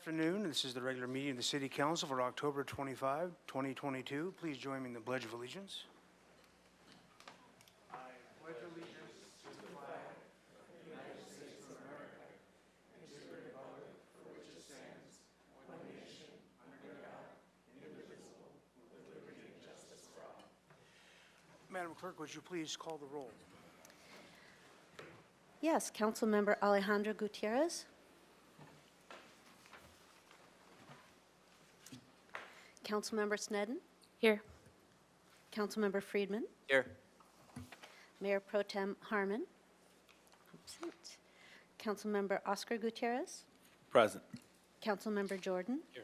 Afternoon. This is the regular meeting of the City Council for October 25, 2022. Please join me in the Pledge of Allegiance. Madam Clerk, would you please call the roll? Yes, Councilmember Alejandro Gutierrez. Councilmember Snedden. Here. Councilmember Friedman. Here. Mayor Pro Tem Harmon. Absent. Councilmember Oscar Gutierrez. Present. Councilmember Jordan. Here.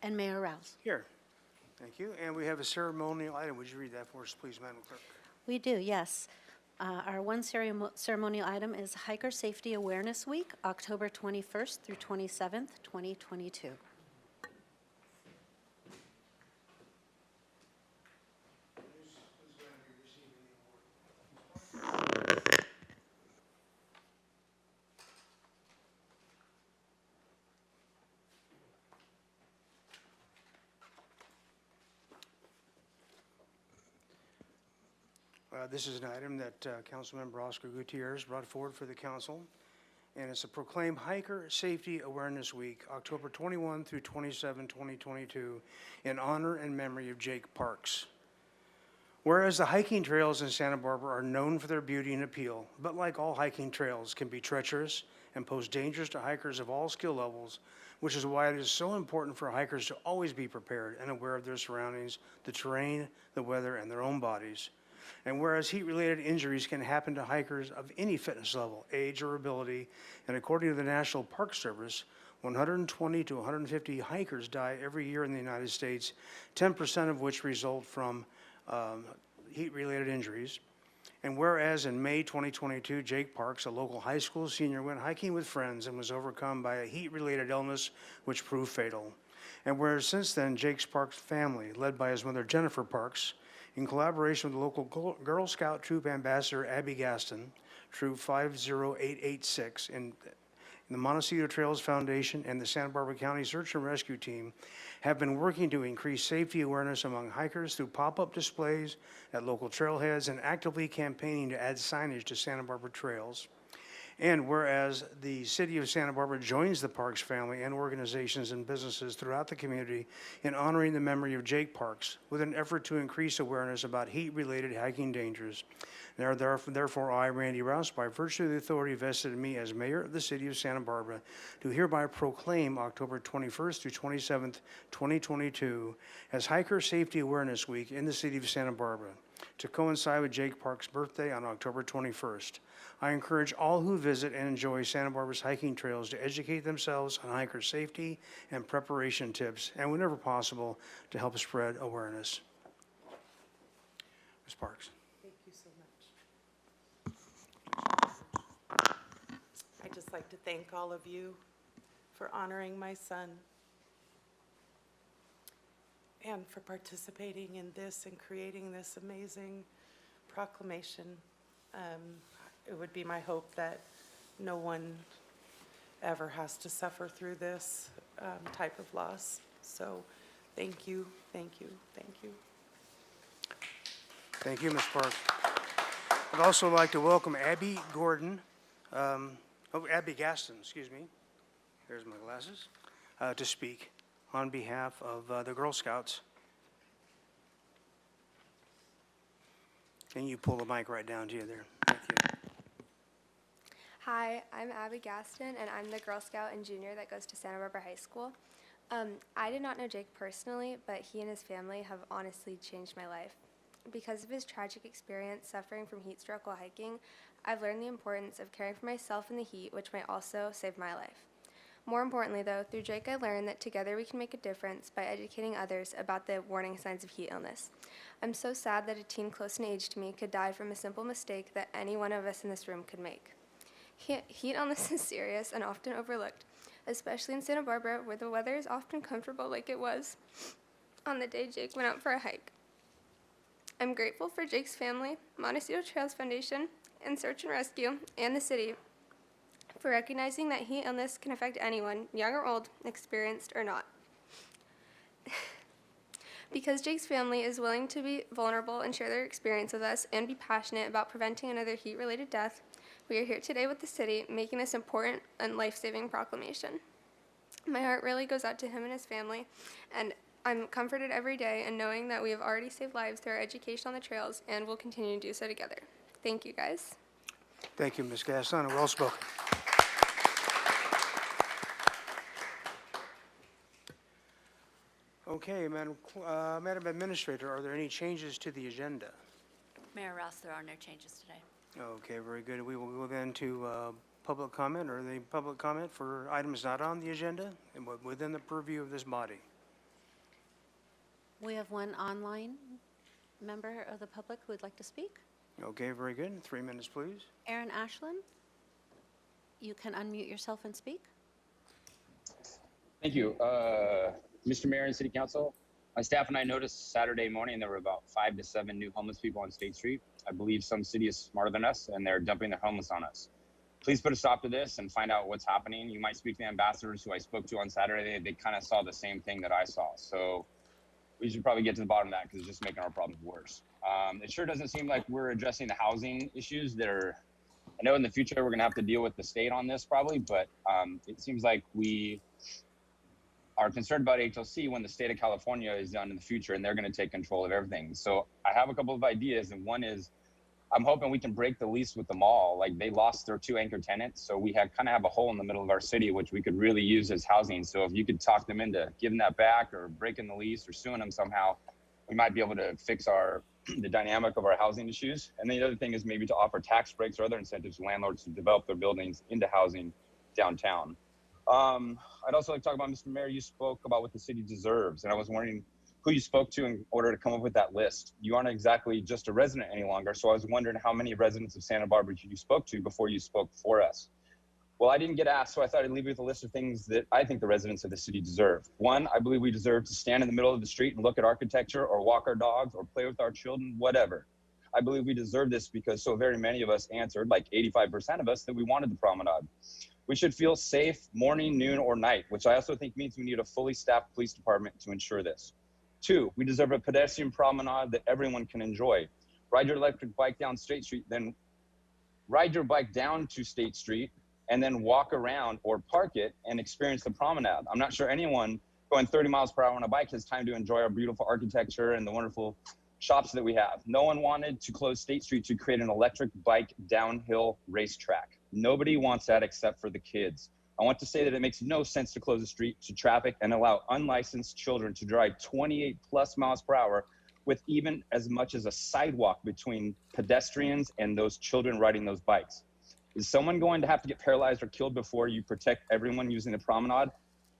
And Mayor Rouse. Here. Thank you. And we have a ceremonial item. Would you read that for us, please, Madam Clerk? We do, yes. Our one ceremonial item is Hiker Safety Awareness Week, October 21st through 27th, 2022. This is an item that Councilmember Oscar Gutierrez brought forward for the council, and it's a Proclaim Hiker Safety Awareness Week, October 21 through 27, 2022, in honor and memory of Jake Parks. Whereas the hiking trails in Santa Barbara are known for their beauty and appeal, but like all hiking trails, can be treacherous and pose dangers to hikers of all skill levels, which is why it is so important for hikers to always be prepared and aware of their surroundings, the terrain, the weather, and their own bodies. And whereas heat-related injuries can happen to hikers of any fitness level, age, or ability, and according to the National Park Service, 120 to 150 hikers die every year in the United States, 10% of which result from heat-related injuries. And whereas in May 2022, Jake Parks, a local high school senior, went hiking with friends and was overcome by a heat-related illness which proved fatal. And whereas since then, Jake Parks' family, led by his mother Jennifer Parks, in collaboration with the local Girl Scout Troop Ambassador Abby Gaston, Troop 50886, and the Montecito Trails Foundation and the Santa Barbara County Search and Rescue Team have been working to increase safety awareness among hikers through pop-up displays at local trailheads and actively campaigning to add signage to Santa Barbara trails. And whereas the City of Santa Barbara joins the Parks family and organizations and businesses throughout the community in honoring the memory of Jake Parks with an effort to increase awareness about heat-related hiking dangers. Therefore, I, Randy Rouse, by virtue of the authority vested in me as Mayor of the City of Santa Barbara, do hereby proclaim October 21st through 27th, 2022 as Hiker Safety Awareness Week in the City of Santa Barbara to coincide with Jake Parks' birthday on October 21st. I encourage all who visit and enjoy Santa Barbara's hiking trails to educate themselves on hiker safety and preparation tips, and whenever possible, to help spread awareness. Ms. Parks. Thank you so much. I'd just like to thank all of you for honoring my son and for participating in this and creating this amazing proclamation. It would be my hope that no one ever has to suffer through this type of loss. So thank you, thank you, thank you. Thank you, Ms. Parks. I'd also like to welcome Abby Gordon, Abby Gaston, excuse me. There's my glasses, to speak on behalf of the Girl Scouts. Can you pull the mic right down to you there? Thank you. Hi, I'm Abby Gaston, and I'm the Girl Scout and Junior that goes to Santa Barbara High School. I did not know Jake personally, but he and his family have honestly changed my life. Because of his tragic experience suffering from heat stroke while hiking, I've learned the importance of caring for myself in the heat, which might also save my life. More importantly, though, through Jake, I learned that together we can make a difference by educating others about the warning signs of heat illness. I'm so sad that a teen close in age to me could die from a simple mistake that any one of us in this room could make. Heat illness is serious and often overlooked, especially in Santa Barbara, where the weather is often comfortable like it was on the day Jake went out for a hike. I'm grateful for Jake's family, Montecito Trails Foundation, and Search and Rescue, and the city for recognizing that heat illness can affect anyone, young or old, experienced or not. Because Jake's family is willing to be vulnerable and share their experience with us and be passionate about preventing another heat-related death, we are here today with the city making this important and life-saving proclamation. My heart really goes out to him and his family, and I'm comforted every day in knowing that we have already saved lives through our education on the trails and will continue to do so together. Thank you, guys. Thank you, Ms. Gaston, and well spoken. Okay, Madam Administrator, are there any changes to the agenda? Mayor Ross, there are no changes today. Okay, very good. We will go then to public comment, or the public comment for items not on the agenda and within the purview of this body. We have one online member of the public who would like to speak. Okay, very good. 3 minutes, please. Aaron Ashland, you can unmute yourself and speak. Thank you. Mr. Mayor and City Council, my staff and I noticed Saturday morning there were about 5 to 7 new homeless people on State Street. I believe some city is smarter than us and they're dumping their homeless on us. Please put a stop to this and find out what's happening. You might speak to the ambassadors who I spoke to on Saturday. They kind of saw the same thing that I saw. So we should probably get to the bottom of that because it's just making our problems worse. It sure doesn't seem like we're addressing the housing issues that are, I know in the future we're gonna have to deal with the state on this probably, but it seems like we are concerned about HLC when the state of California is done in the future and they're going to take control of everything. So I have a couple of ideas, and one is I'm hoping we can break the lease with the mall. Like, they lost their 2 anchor tenants, so we kind of have a hole in the middle of our city which we could really use as housing. So if you could talk them into giving that back or breaking the lease or suing them somehow, we might be able to fix the dynamic of our housing issues. And then the other thing is maybe to offer tax breaks or other incentives to landlords to develop their buildings into housing downtown. I'd also like to talk about, Mr. Mayor, you spoke about what the city deserves, and I was wondering who you spoke to in order to come up with that list. You aren't exactly just a resident any longer, so I was wondering how many residents of Santa Barbara you spoke to before you spoke for us. Well, I didn't get asked, so I thought I'd leave you with a list of things that I think the residents of the city deserve. One, I believe we deserve to stand in the middle of the street and look at architecture or walk our dogs or play with our children, whatever. I believe we deserve this because so very many of us answered, like 85% of us, that we wanted the promenade. We should feel safe morning, noon, or night, which I also think means we need a fully staffed police department to ensure this. 2, we deserve a pedestrian promenade that everyone can enjoy. Ride your electric bike down State Street, then ride your bike down to State Street, and then walk around or park it and experience the promenade. I'm not sure anyone going 30 miles per hour on a bike has time to enjoy our beautiful architecture and the wonderful shops that we have. No one wanted to close State Street to create an electric bike downhill racetrack. Nobody wants that except for the kids. I want to say that it makes no sense to close the street to traffic and allow unlicensed children to drive 28 plus miles per hour with even as much as a sidewalk between pedestrians and those children riding those bikes. Is someone going to have to get paralyzed or killed before you protect everyone using the promenade?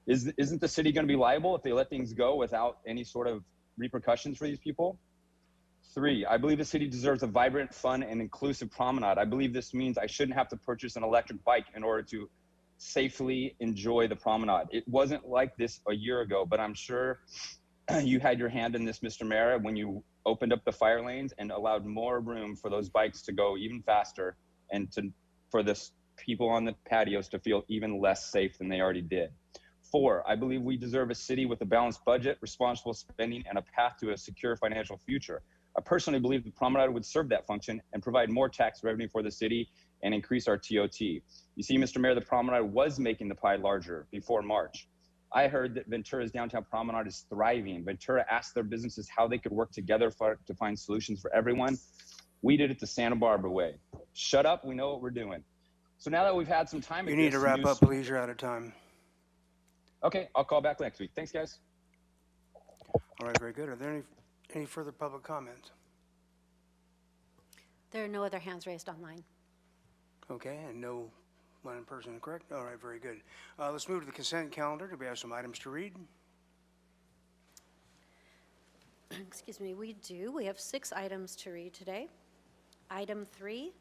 Isn't the city going to be liable if they let things go without any sort of repercussions for these people? 3, I believe the city deserves a vibrant, fun, and inclusive promenade. I believe this means I shouldn't have to purchase an electric bike in order to safely enjoy the promenade. It wasn't like this a year ago, but I'm sure you had your hand in this, Mr. Mayor, when you opened up the fire lanes and allowed more room for those bikes to go even faster and for the people on the patios to feel even less safe than they already did. 4, I believe we deserve a city with a balanced budget, responsible spending, and a path to a secure financial future. I personally believe the promenade would serve that function and provide more tax revenue for the city and increase our TOT. You see, Mr. Mayor, the promenade was making the pie larger before March. I heard that Ventura's downtown promenade is thriving. Ventura asked their businesses how they could work together to find solutions for everyone. We did it the Santa Barbara way. Shut up, we know what we're doing. So now that we've had some time, You need to wrap up, please. You're out of time. Okay, I'll call back next week. Thanks, guys. All right, very good. Are there any further public comments? There are no other hands raised online. Okay, and no one in person, correct? All right, very good. Let's move to the consent calendar. Do we have some items to read? Excuse me, we do. We have 6 items to read today. Item 3,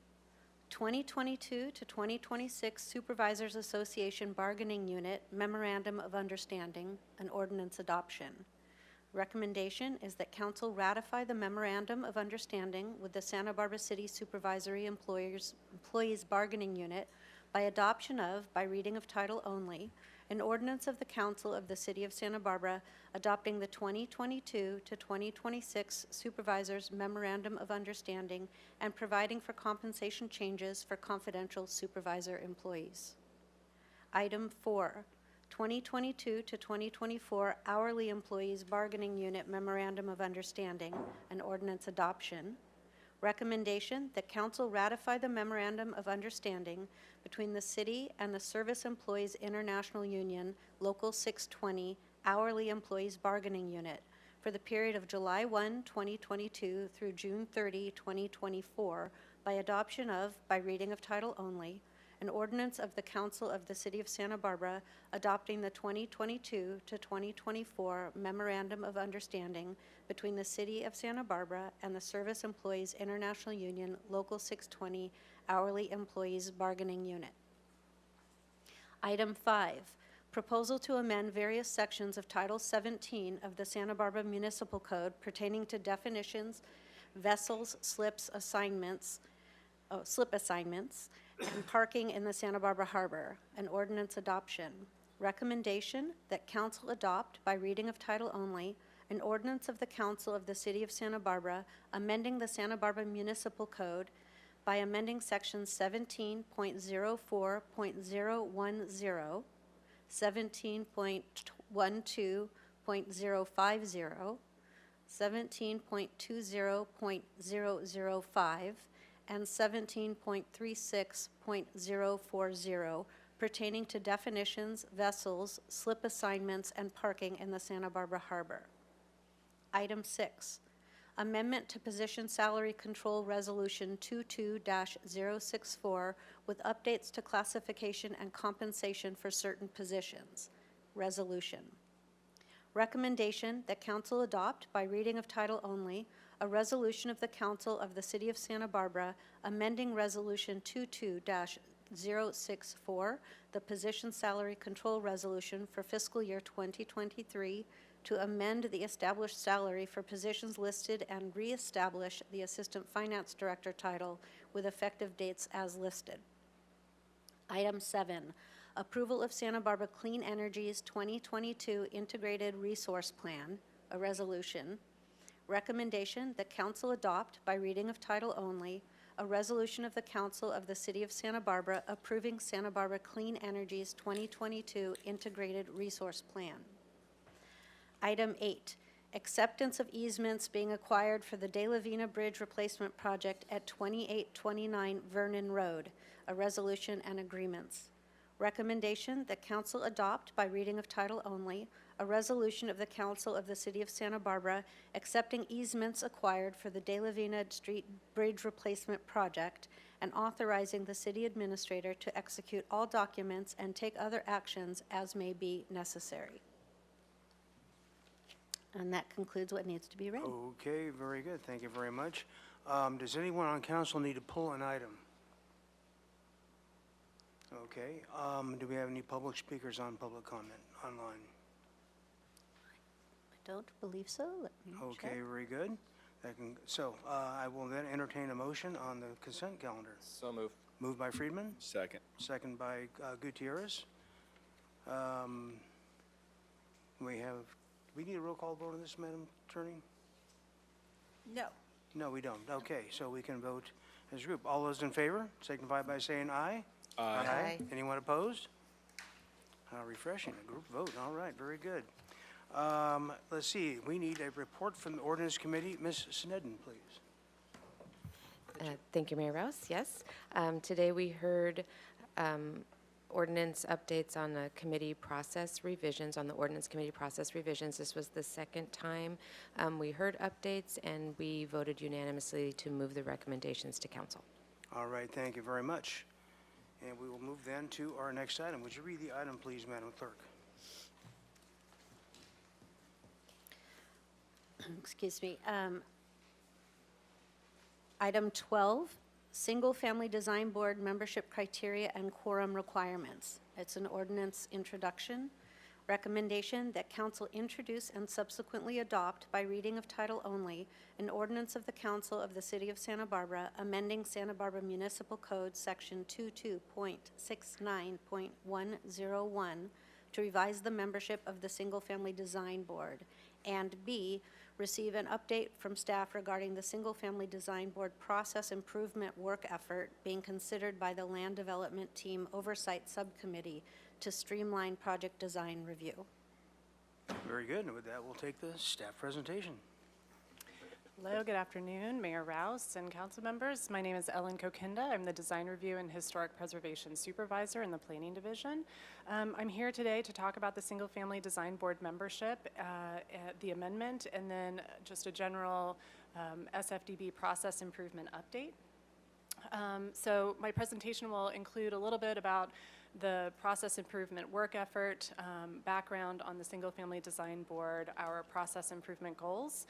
2022 to 2026 Supervisors Association Bargaining Unit Memorandum of Understanding and Ordinance Adoption. Recommendation is that council ratify the Memorandum of Understanding with the Santa Barbara City Supervisory Employees Bargaining Unit by adoption of, by reading of title only, an ordinance of the Council of the City of Santa Barbara adopting the 2022 to 2026 Supervisors Memorandum of Understanding and providing for compensation changes for confidential supervisor employees. Item 4, 2022 to 2024 Hourly Employees Bargaining Unit Memorandum of Understanding and Ordinance Adoption. Recommendation that council ratify the Memorandum of Understanding between the city and the Service Employees International Union, Local 620 Hourly Employees Bargaining Unit for the period of July 1, 2022 through June 30, 2024 by adoption of, by reading of title only, an ordinance of the Council of the City of Santa Barbara adopting the 2022 to 2024 Memorandum of Understanding between the City of Santa Barbara and the Service Employees International Union Local 620 Hourly Employees Bargaining Unit. Item 5, proposal to amend various sections of Title 17 of the Santa Barbara Municipal Code pertaining to definitions, vessels, slip assignments, and parking in the Santa Barbara Harbor, an ordinance adoption. Recommendation that council adopt by reading of title only an ordinance of the Council of the City of Santa Barbara amending the Santa Barbara Municipal Code by amending sections 17.04.010, 17.12.050, 17.20.005, and 17.36.040 pertaining to definitions, vessels, slip assignments, and parking in the Santa Barbara Harbor. Item 6, amendment to Position Salary Control Resolution 22-064 with updates to classification and compensation for certain positions. Resolution. Recommendation that council adopt by reading of title only a resolution of the Council of the City of Santa Barbara amending Resolution 22-064, the Position Salary Control Resolution for fiscal year 2023, to amend the established salary for positions listed and reestablish the Assistant Finance Director title with effective dates as listed. Item 7, approval of Santa Barbara Clean Energy's 2022 Integrated Resource Plan, a resolution. Recommendation that council adopt by reading of title only a resolution of the Council of the City of Santa Barbara approving Santa Barbara Clean Energy's 2022 Integrated Resource Plan. Item 8, acceptance of easements being acquired for the De La Vina Bridge Replacement Project at 2829 Vernon Road, a resolution and agreements. Recommendation that council adopt by reading of title only a resolution of the Council of the City of Santa Barbara accepting easements acquired for the De La Vina Street Bridge Replacement Project and authorizing the city administrator to execute all documents and take other actions as may be necessary. And that concludes what needs to be read. Okay, very good. Thank you very much. Does anyone on council need to pull an item? Okay. Do we have any public speakers on public comment online? I don't believe so. Let me Okay, check. very good. I will then entertain a motion on the consent calendar. So moved. Moved by Friedman, Second. second by Gutierrez. Do we need a roll call vote on this, Madam Attorney? No. No, we don't. Okay, so we can vote as a group. All those in favor signify by saying aye. Aye. Anyone opposed? How refreshing, a group vote. All right, very good. Let's see, we need a report from the Ordinance Committee. Ms. Snedden, please. Thank you, Mayor Rouse. Yes. Today we heard ordinance updates on the committee process revisions, on the ordinance committee process revisions. This was the second time we heard updates, and we voted unanimously to move the recommendations to council. All right, thank you very much. And we will move then to our next item. Would you read the item, please, Madam Clerk? Excuse me. Item 12, Single Family Design Board membership criteria and quorum requirements. It's an ordinance introduction. Recommendation that council introduce and subsequently adopt by reading of title only an ordinance of the council of the city of Santa Barbara amending Santa Barbara Municipal Code Section 22.69.101 to revise the membership of the Single Family Design Board, and B, receive an update from staff regarding the Single Family Design Board process improvement work effort being considered by the Land Development Team Oversight Subcommittee to streamline project design review. Very good. And with that, we'll take the staff presentation. Hello, good afternoon, Mayor Rouse and council members. My name is Ellen Kokinda. I'm the Design Review and Historic Preservation Supervisor in the Planning Division. I'm here today to talk about the Single Family Design Board membership, the amendment, and then just a general SFDB process improvement update. So my presentation will include a little bit about the process improvement work effort, background on the Single Family Design Board, our process improvement goals,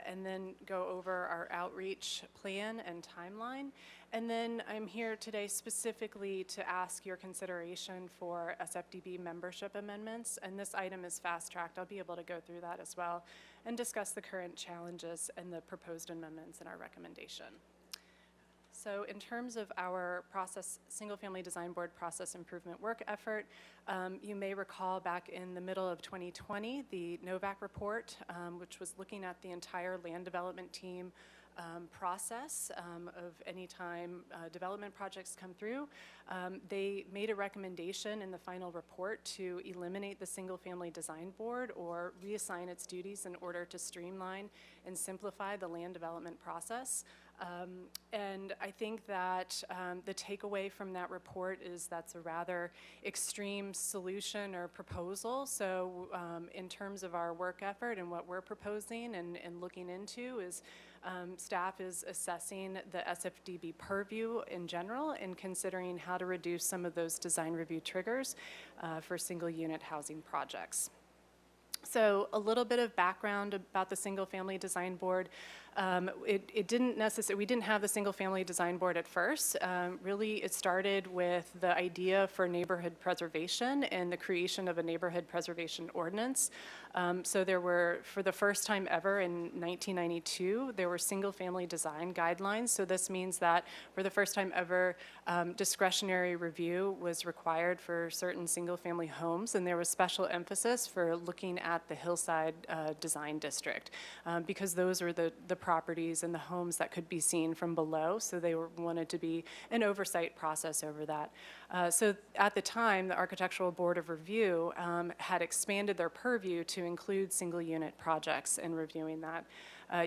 and then go over our outreach plan and timeline. And then I'm here today specifically to ask your consideration for SFDB membership amendments, and this item is fast-tracked. I'll be able to go through that as well and discuss the current challenges and the proposed amendments in our recommendation. So in terms of our Single Family Design Board process improvement work effort, you may recall back in the middle of 2020, the NOVAC report, which was looking at the entire land development team process of any time development projects come through. They made a recommendation in the final report to eliminate the Single Family Design Board or reassign its duties in order to streamline and simplify the land development process. And I think that the takeaway from that report is that's a rather extreme solution or proposal. So in terms of our work effort and what we're proposing and looking into is staff is assessing the SFDB purview in general and considering how to reduce some of those design review triggers for single unit housing projects. So a little bit of background about the Single Family Design Board. We didn't have the Single Family Design Board at first. Really, it started with the idea for neighborhood preservation and the creation of a neighborhood preservation ordinance. So there were, for the first time ever in 1992, there were single family design guidelines. So this means that for the first time ever, discretionary review was required for certain single family homes, and there was special emphasis for looking at the Hillside Design District because those were the properties and the homes that could be seen from below, so they wanted to be an oversight process over that. So at the time, the Architectural Board of Review had expanded their purview to include single unit projects in reviewing that.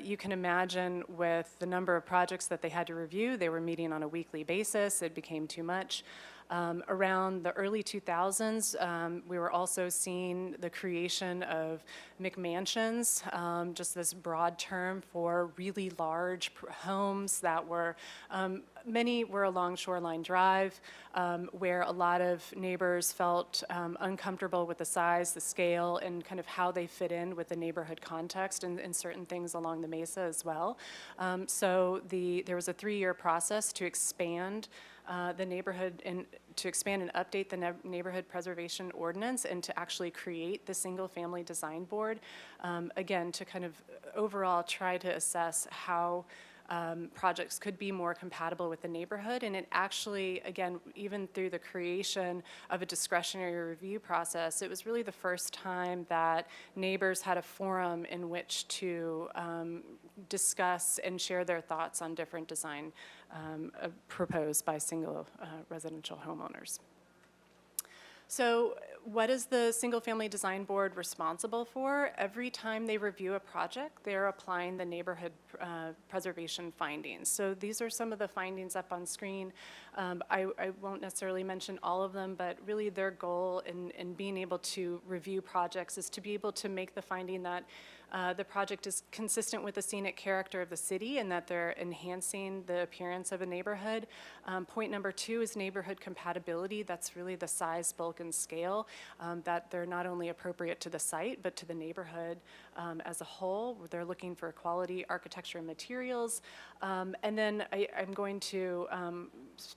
You can imagine with the number of projects that they had to review, they were meeting on a weekly basis, it became too much. Around the early 2000s, we were also seeing the creation of McMansions, just this broad term for really large homes that were, many were along Shoreline Drive, where a lot of neighbors felt uncomfortable with the size, the scale, and kind of how they fit in with the neighborhood context and certain things along the mesa as well. So there was a 3-year process to expand the neighborhood and to expand and update the neighborhood preservation ordinance and to actually create the Single Family Design Board, again, to kind of overall try to assess how projects could be more compatible with the neighborhood. And it actually, again, even through the creation of a discretionary review process, it was really the first time that neighbors had a forum in which to discuss and share their thoughts on different design proposed by single residential homeowners. So what is the Single Family Design Board responsible for? Every time they review a project, they're applying the neighborhood preservation findings. So these are some of the findings up on screen. I won't necessarily mention all of them, but really their goal in being able to review projects is to be able to make the finding that the project is consistent with the scenic character of the city and that they're enhancing the appearance of a neighborhood. Point number 2 is neighborhood compatibility. That's really the size, bulk, and scale, that they're not only appropriate to the site, but to the neighborhood as a whole. They're looking for quality architecture and materials. And then I'm going to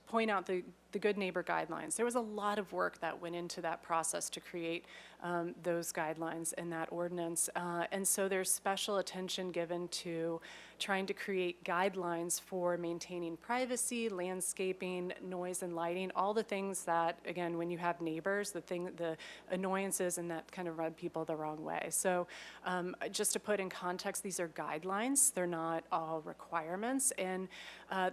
point out the Good Neighbor Guidelines. There was a lot of work that went into that process to create those guidelines and that ordinance. And so there's special attention given to trying to create guidelines for maintaining privacy, landscaping, noise and lighting, all the things that, again, when you have neighbors, the annoyances and that kind of rub people the wrong way. So just to put in context, these are guidelines. They're not all requirements. And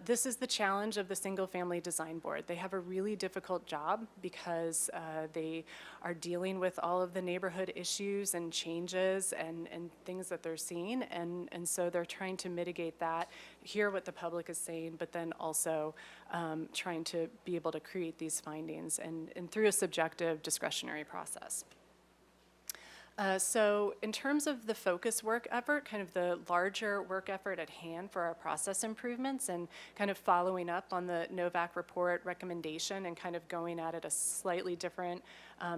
this is the challenge of the Single Family Design Board. They have a really difficult job because they are dealing with all of the neighborhood issues and changes and things that they're seeing. And so they're trying to mitigate that, hear what the public is saying, but then also trying to be able to create these findings and through a subjective discretionary process. So in terms of the focus work effort, kind of the larger work effort at hand for our process improvements and kind of following up on the Novak report recommendation and kind of going at it a slightly different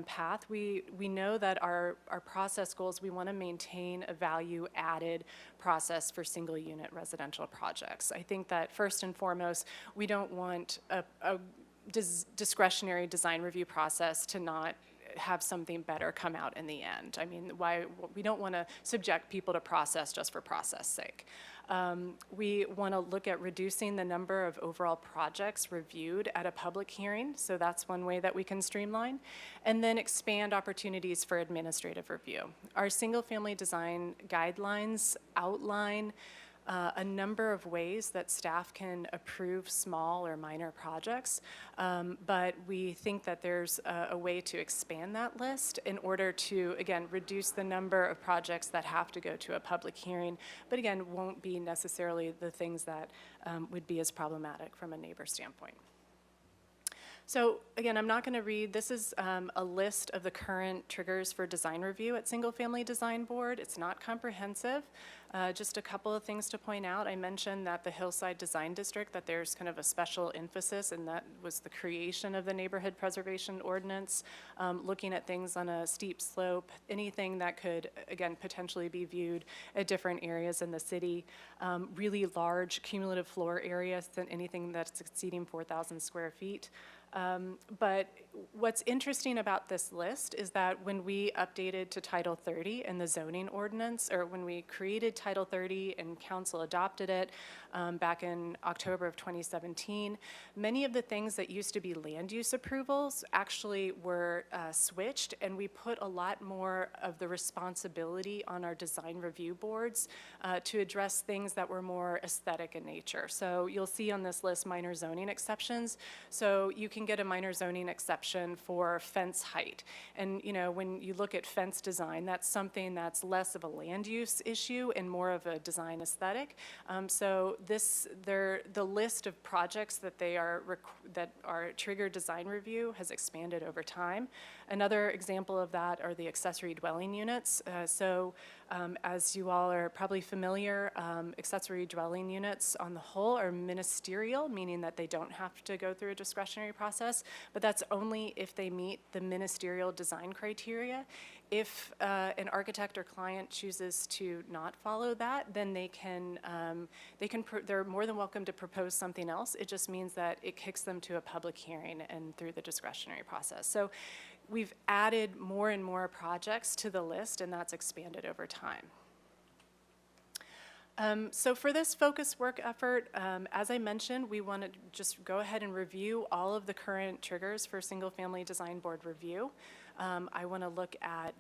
path, we know that our process goals, we want to maintain a value-added process for single-unit residential projects. I think that first and foremost, we don't want a discretionary design review process to not have something better come out in the end. I mean, we don't want to subject people to process just for process sake. We want to look at reducing the number of overall projects reviewed at a public hearing, so that's one way that we can streamline, and then expand opportunities for administrative review. Our single-family design guidelines outline a number of ways that staff can approve small or minor projects, but we think that there's a way to expand that list in order to, again, reduce the number of projects that have to go to a public hearing, but again, won't be necessarily the things that would be as problematic from a neighbor standpoint. So again, I'm not going to read, this is a list of the current triggers for design review at Single Family Design Board. It's not comprehensive. Just a couple of things to point out. I mentioned that the Hillside Design District, that there's kind of a special emphasis, and that was the creation of the Neighborhood Preservation Ordinance, looking at things on a steep slope, anything that could, again, potentially be viewed at different areas in the city, really large cumulative floor areas than anything that's exceeding 4,000 square feet. But what's interesting about this list is that when we updated to Title 30 in the zoning ordinance, or when we created Title 30 and council adopted it back in October of 2017, many of the things that used to be land use approvals actually were switched, and we put a lot more of the responsibility on our design review boards to address things that were more aesthetic in nature. So you'll see on this list minor zoning exceptions. So you can get a minor zoning exception for fence height. And you know, when you look at fence design, that's something that's less of a land use issue and more of a design aesthetic. So the list of projects that that are trigger design review has expanded over time. Another example of that are the accessory dwelling units. As you all are probably familiar, accessory dwelling units on the whole are ministerial, meaning that they don't have to go through a discretionary process, but that's only if they meet the ministerial design criteria. If an architect or client chooses to not follow that, then they're more than welcome to propose something else. It just means that it kicks them to a public hearing and through the discretionary process. So we've added more and more projects to the list, and that's expanded over time. So for this focus work effort, as I mentioned, we want to just go ahead and review all of the current triggers for Single Family Design Board review. I want to look at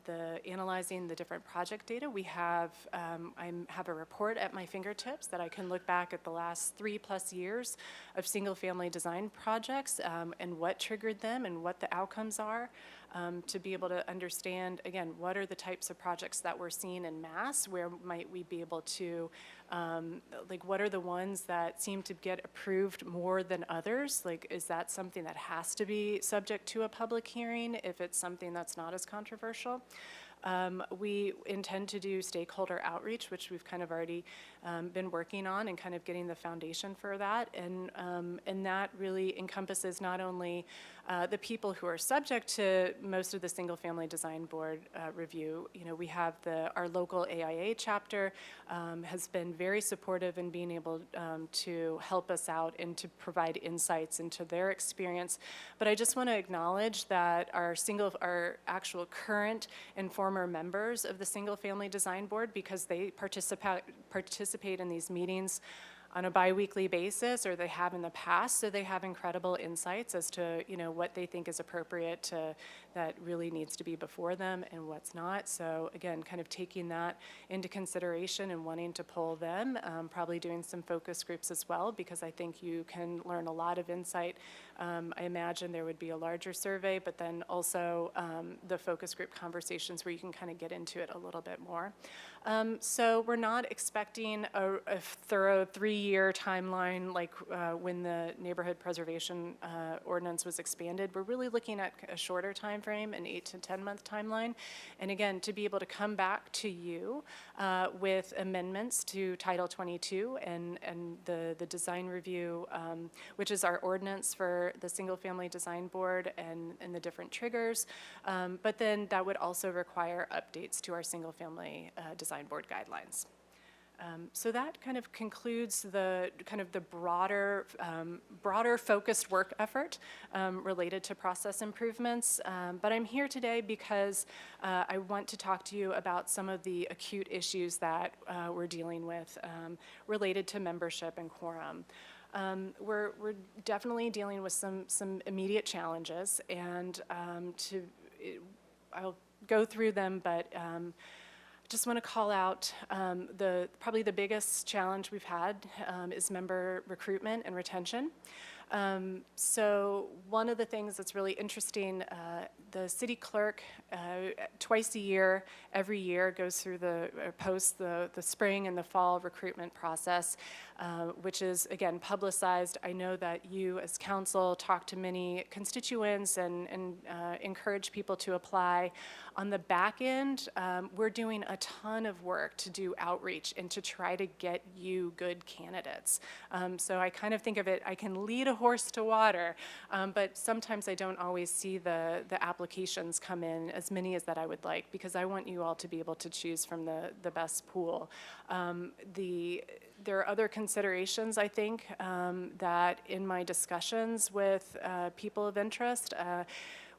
analyzing the different project data. I have a report at my fingertips that I can look back at the last 3+ years of single family design projects and what triggered them and what the outcomes are, to be able to understand, again, what are the types of projects that we're seeing in mass, where might we be able to, what are the ones that seem to get approved more than others? Is that something that has to be subject to a public hearing if it's something that's not as controversial? We intend to do stakeholder outreach, which we've kind of already been working on and kind of getting the foundation for that. And that really encompasses not only the people who are subject to most of the single-family design board review. You know, we have our local AIA chapter has been very supportive in being able to help us out and to provide insights into their experience. But I just want to acknowledge that our actual current and former members of the single-family design board, because they participate in these meetings on a biweekly basis, or they have in the past, so they have incredible insights as to, you know, what they think is appropriate that really needs to be before them and what's not. So again, kind of taking that into consideration and wanting to pull them, probably doing some focus groups as well, because I think you can learn a lot of insight. I imagine there would be a larger survey, but then also the focus group conversations where you can kind of get into it a little bit more. So we're not expecting a thorough 3-year timeline like when the neighborhood preservation ordinance was expanded. We're really looking at a shorter time frame, an 8 to 10 month timeline. And again, to be able to come back to you with amendments to Title 22 and the design review, which is our ordinance for the single family design board and the different triggers. But then that would also require updates to our single family design board guidelines. So that kind of concludes the broader focused work effort related to process improvements. But I'm here today because I want to talk to you about some of the acute issues that we're dealing with related to membership and quorum. We're definitely dealing with some immediate challenges, and I'll go through them, but just want to call out probably the biggest challenge we've had is member recruitment and retention. So one of the things that's really interesting, the city clerk twice a year, every year, goes through posts the spring and the fall recruitment process, which is, again, publicized. I know that you as council talk to many constituents and encourage people to apply. On the back end, we're doing a ton of work to do outreach and to try to get you good candidates. So I kind of think of it, I can lead a horse to water, but sometimes I don't always see the applications come in, as many as that I would like, because I want you all to be able to choose from the best pool. There are other considerations, I think, that in my discussions with people of interest,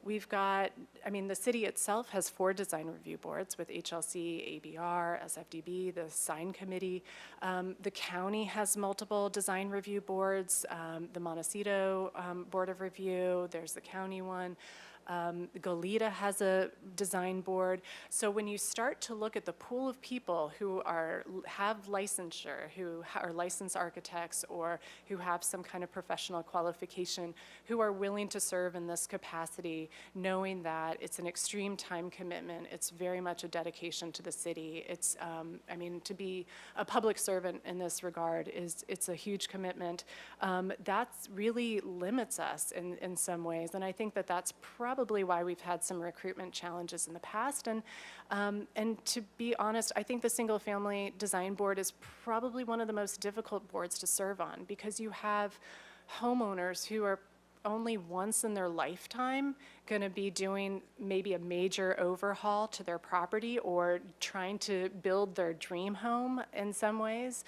we've got, the city itself has 4 design review boards with HLC, ABR, SFDB, the sign committee. The county has multiple design review boards, the Montecito Board of Review, there's the county one. Goleta has a design board. So when you start to look at the pool of people who have licensure, who are licensed architects or who have some kind of professional qualification, who are willing to serve in this capacity, knowing that it's an extreme time commitment, it's very much a dedication to the city. It's, to be a public servant in this regard it's a huge commitment. That really limits us in some ways, and I think that's probably why we've had some recruitment challenges in the past. And to be honest, I think the Single Family Design Board is probably one of the most difficult boards to serve on, because you have homeowners who are only once in their lifetime going to be doing maybe a major overhaul to their property or trying to build their dream home in some ways.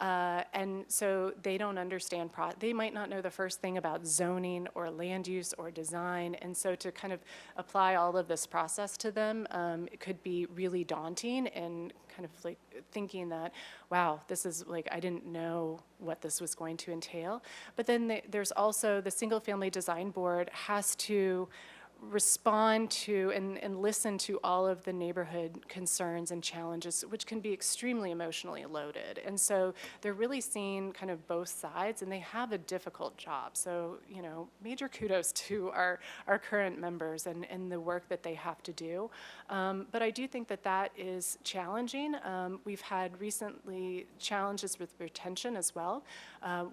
And so they don't understand, they might not know the first thing about zoning or land use or design. And so to kind of apply all of this process to them, it could be really daunting, and kind of like thinking that, wow, this is like, I didn't know what this was going to entail. But then there's also the Single Family Design Board has to respond to and listen to all of the neighborhood concerns and challenges, which can be extremely emotionally loaded. And so they're really seeing kind of both sides, and they have a difficult job. So, major kudos to our current members and the work that they have to do. But I do think that is challenging. We've had recently challenges with retention as well.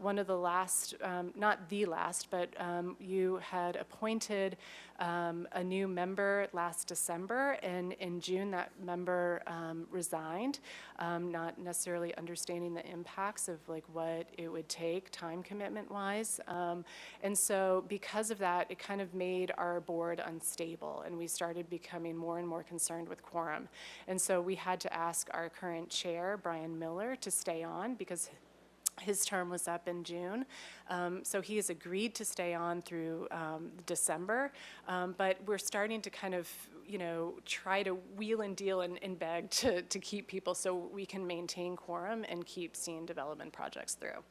One of the last, not the last, but you had appointed a new member last December, and in June that member resigned, not necessarily understanding the impacts of like what it would take time commitment wise. And so because of that, it kind of made our board unstable, and we started becoming more and more concerned with quorum. And so we had to ask our current chair, Brian Miller, to stay on because his term was up in June. So he has agreed to stay on through December, but we're starting to kind of, try to wheel and deal and beg to keep people so we can maintain quorum and keep seeing development projects through.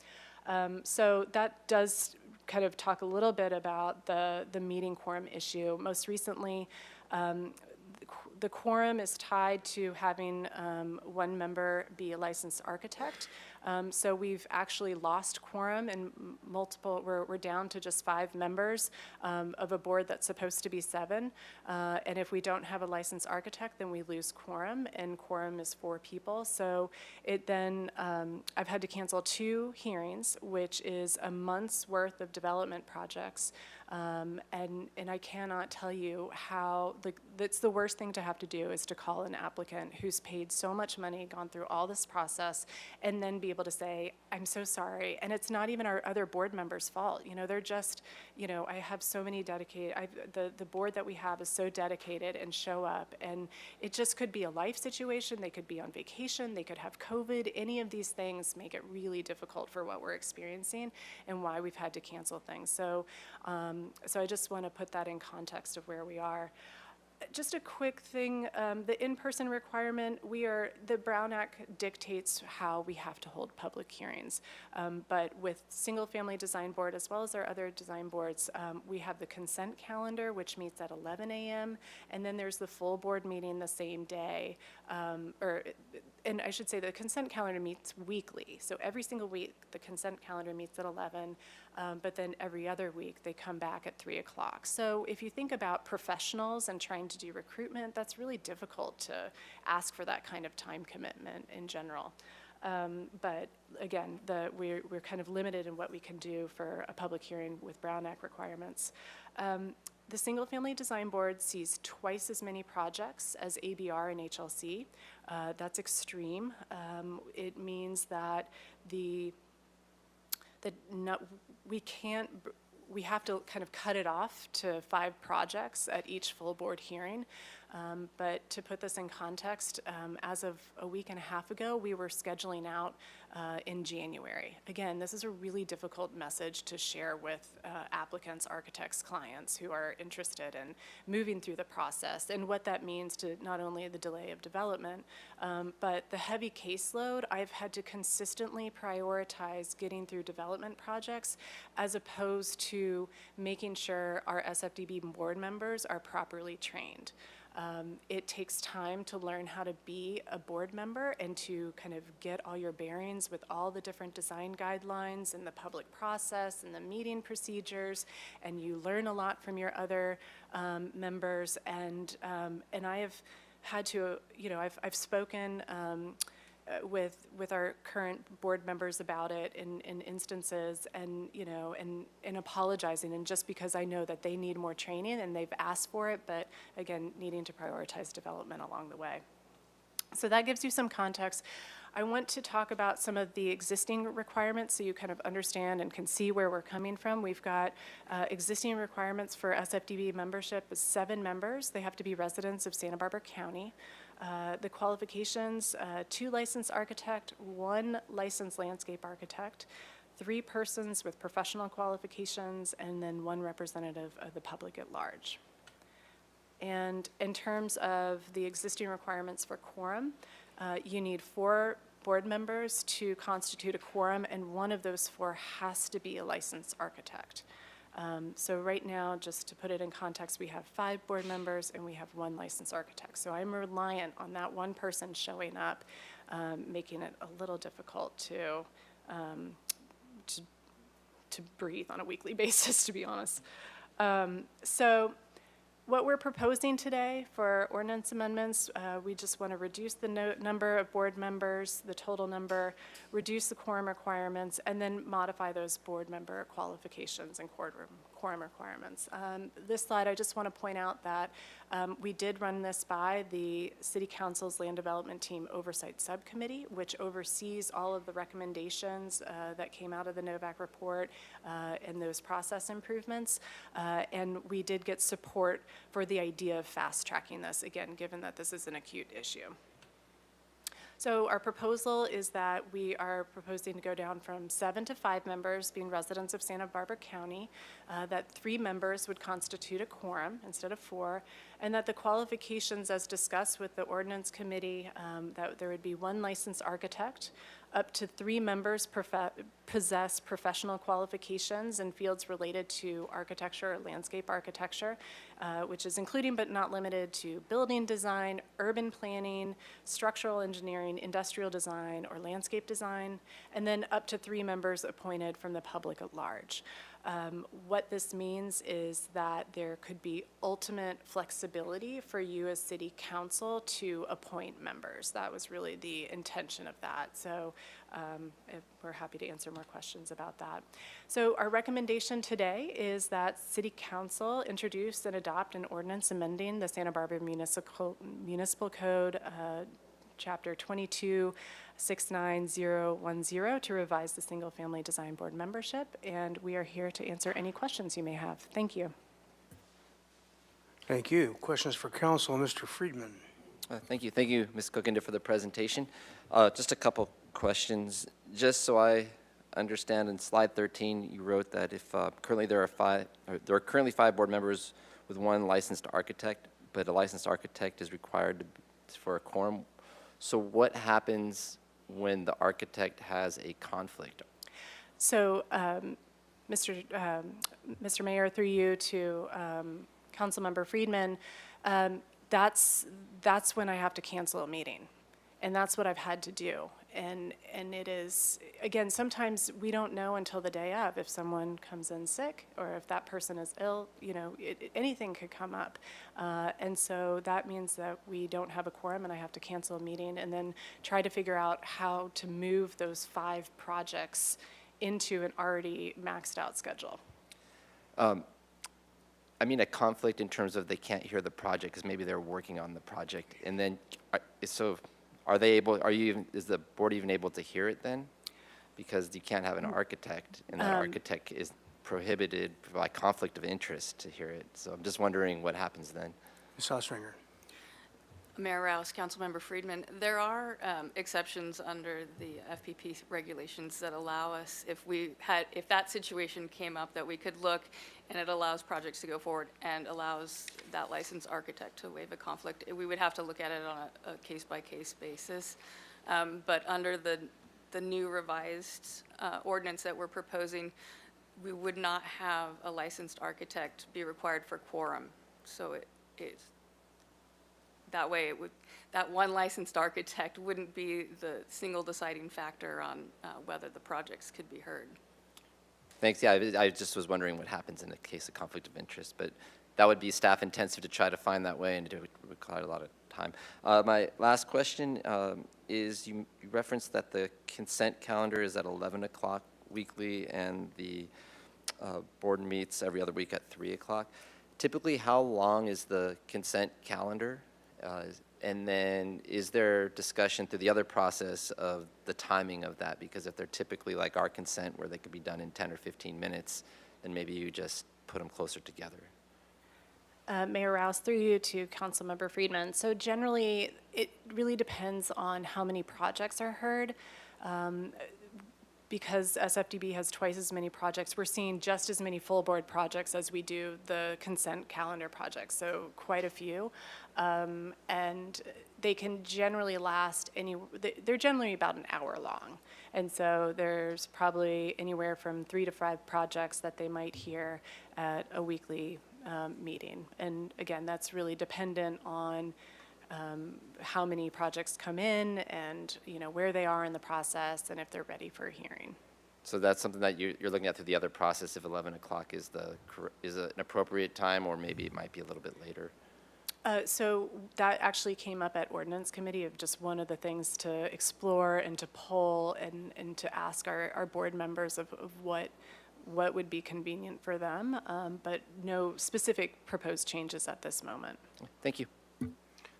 So that does kind of talk a little bit about the meeting quorum issue. Most recently, the quorum is tied to having one member be a licensed architect. So we've actually lost quorum in multiple, we're down to just 5 members of a board that's supposed to be 7. And if we don't have a licensed architect, then we lose quorum, and quorum is 4 people. So it then, I've had to cancel 2 hearings, which is a month's worth of development projects. And I cannot tell you how, that's the worst thing to have to do, is to call an applicant who's paid so much money, gone through all this process, and then be able to say, I'm so sorry. And it's not even our other board members' fault. They're just, I have so many dedicated, the board that we have is so dedicated and show up, and it just could be a life situation. They could be on vacation. They could have COVID. Any of these things make it really difficult for what we're experiencing and why we've had to cancel things. So I just want to put that in context of where we are. Just a quick thing, the in-person requirement, the Brown Act dictates how we have to hold public hearings. But with Single Family Design Board, as well as our other design boards, we have the consent calendar, which meets at 11 a.m., and then there's the full board meeting the same day. And I should say the consent calendar meets weekly. So every single week, the consent calendar meets at 11, but then every other week, they come back at 3 o'clock. So if you think about professionals and trying to do recruitment, that's really difficult to ask for that kind of time commitment in general. But again, we're kind of limited in what we can do for a public hearing with Brown Act requirements. The Single Family Design Board sees twice as many projects as ABR and HLC. That's extreme. It means that we have to kind of cut it off to 5 projects at each full board hearing. But to put this in context, as of a week and a half ago, we were scheduling out in January. Again, this is a really difficult message to share with applicants, architects, clients who are interested in moving through the process, and what that means to not only the delay of development, but the heavy caseload. I've had to consistently prioritize getting through development projects as opposed to making sure our SFDB board members are properly trained. It takes time to learn how to be a board member and to kind of get all your bearings with all the different design guidelines and the public process and the meeting procedures, and you learn a lot from your other members. And I have had to, I've spoken with our current board members about it in instances, and and apologizing, and just because I know that they need more training and they've asked for it, but again, needing to prioritize development along the way. So that gives you some context. I want to talk about some of the existing requirements so you kind of understand and can see where we're coming from. We've got existing requirements for SFDB membership is 7 members. They have to be residents of Santa Barbara County. The qualifications, 2 licensed architect, 1 licensed landscape architect, 3 persons with professional qualifications, and then 1 representative of the public at large. And in terms of the existing requirements for quorum, you need 4 board members to constitute a quorum, and 1 of those 4 has to be a licensed architect. So right now, just to put it in context, we have 5 board members and we have 1 licensed architect. So I'm reliant on that 1 person showing up, making it a little difficult to breathe on a weekly basis, to be honest. So what we're proposing today for ordinance amendments, we just want to reduce the number of board members, the total number, reduce the quorum requirements, and then modify those board member qualifications and quorum requirements. This slide, I just want to point out that we did run this by the City Council's Land Development Team Oversight Subcommittee, which oversees all of the recommendations that came out of the Novak report and those process improvements. And we did get support for the idea of fast-tracking this, again, given that this is an acute issue. So our proposal is that we are proposing to go down from 7 to 5 members, being residents of Santa Barbara County, that 3 members would constitute a quorum instead of 4, and that the qualifications as discussed with the ordinance committee, that there would be 1 licensed architect, up to 3 members possess professional qualifications in fields related to architecture or landscape architecture, which is including but not limited to building design, urban planning, structural engineering, industrial design, or landscape design, and then up to 3 members appointed from the public at large. What this means is that there could be ultimate flexibility for you as city council to appoint members. That was really the intention of that. So we're happy to answer more questions about that. So our recommendation today is that city council introduce and adopt an ordinance amending the Santa Barbara Municipal Code, Chapter 2269010 to revise the Single Family Design Board membership, and we are here to answer any questions you may have. Thank you. Thank you. Questions for council, Mr. Friedman. Thank you. Thank you, Ms. Cookinder, for the presentation. Just a couple questions. Just so I understand, in slide 13, you wrote that if currently there are 5 board members with 1 licensed architect, but a licensed architect is required for a quorum. So what happens when the architect has a conflict? So, Mr. Mayor, through you to Councilmember Friedman, that's when I have to cancel a meeting, and that's what I've had to do. And it is, again, sometimes we don't know until the day of if someone comes in sick or if that person is ill, you know, anything could come up. And so that means that we don't have a quorum and I have to cancel a meeting and then try to figure out how to move those 5 projects into an already maxed out schedule. I mean a conflict in terms of they can't hear the project because maybe they're working on the project. And then, are they able, is the board even able to hear it then? Because you can't have an architect, and that architect is prohibited by conflict of interest to hear it. So I'm just wondering what happens then. Ms. Ostringer. Mayor Rouse, Councilmember Friedman, there are exceptions under the FPP regulations that allow us, if that situation came up, that we could look and it allows projects to go forward and allows that licensed architect to waive a conflict. We would have to look at it on a case-by-case basis. But under the new revised ordinance that we're proposing, we would not have a licensed architect be required for quorum. So that way, that 1 licensed architect wouldn't be the single deciding factor on whether the projects could be heard. Thanks. Yeah, I just was wondering what happens in a case of conflict of interest, but that would be staff intensive to try to find that way, and it would require a lot of time. My last question is you referenced that the consent calendar is at 11 o'clock weekly, and the board meets every other week at 3 o'clock. Typically, how long is the consent calendar? And then is there discussion through the other process of the timing of that? Because if they're typically like our consent where they could be done in 10 or 15 minutes, then maybe you just put them closer together. Mayor Rouse, through you to Councilmember Friedman. So generally, it really depends on how many projects are heard. Because SFDB has twice as many projects, we're seeing just as many full board projects as we do the consent calendar projects, so quite a few. And they can generally last they're generally about an hour long. And so there's probably anywhere from 3 to 5 projects that they might hear at a weekly meeting. And again, that's really dependent on how many projects come in and where they are in the process and if they're ready for a hearing. So that's something that you're looking at through the other process if 11 o'clock is an appropriate time, or maybe it might be a little bit later? So that actually came up at Ordinance Committee of just one of the things to explore and to poll and to ask our board members of what what would be convenient for them, but no specific proposed changes at this moment. Thank you.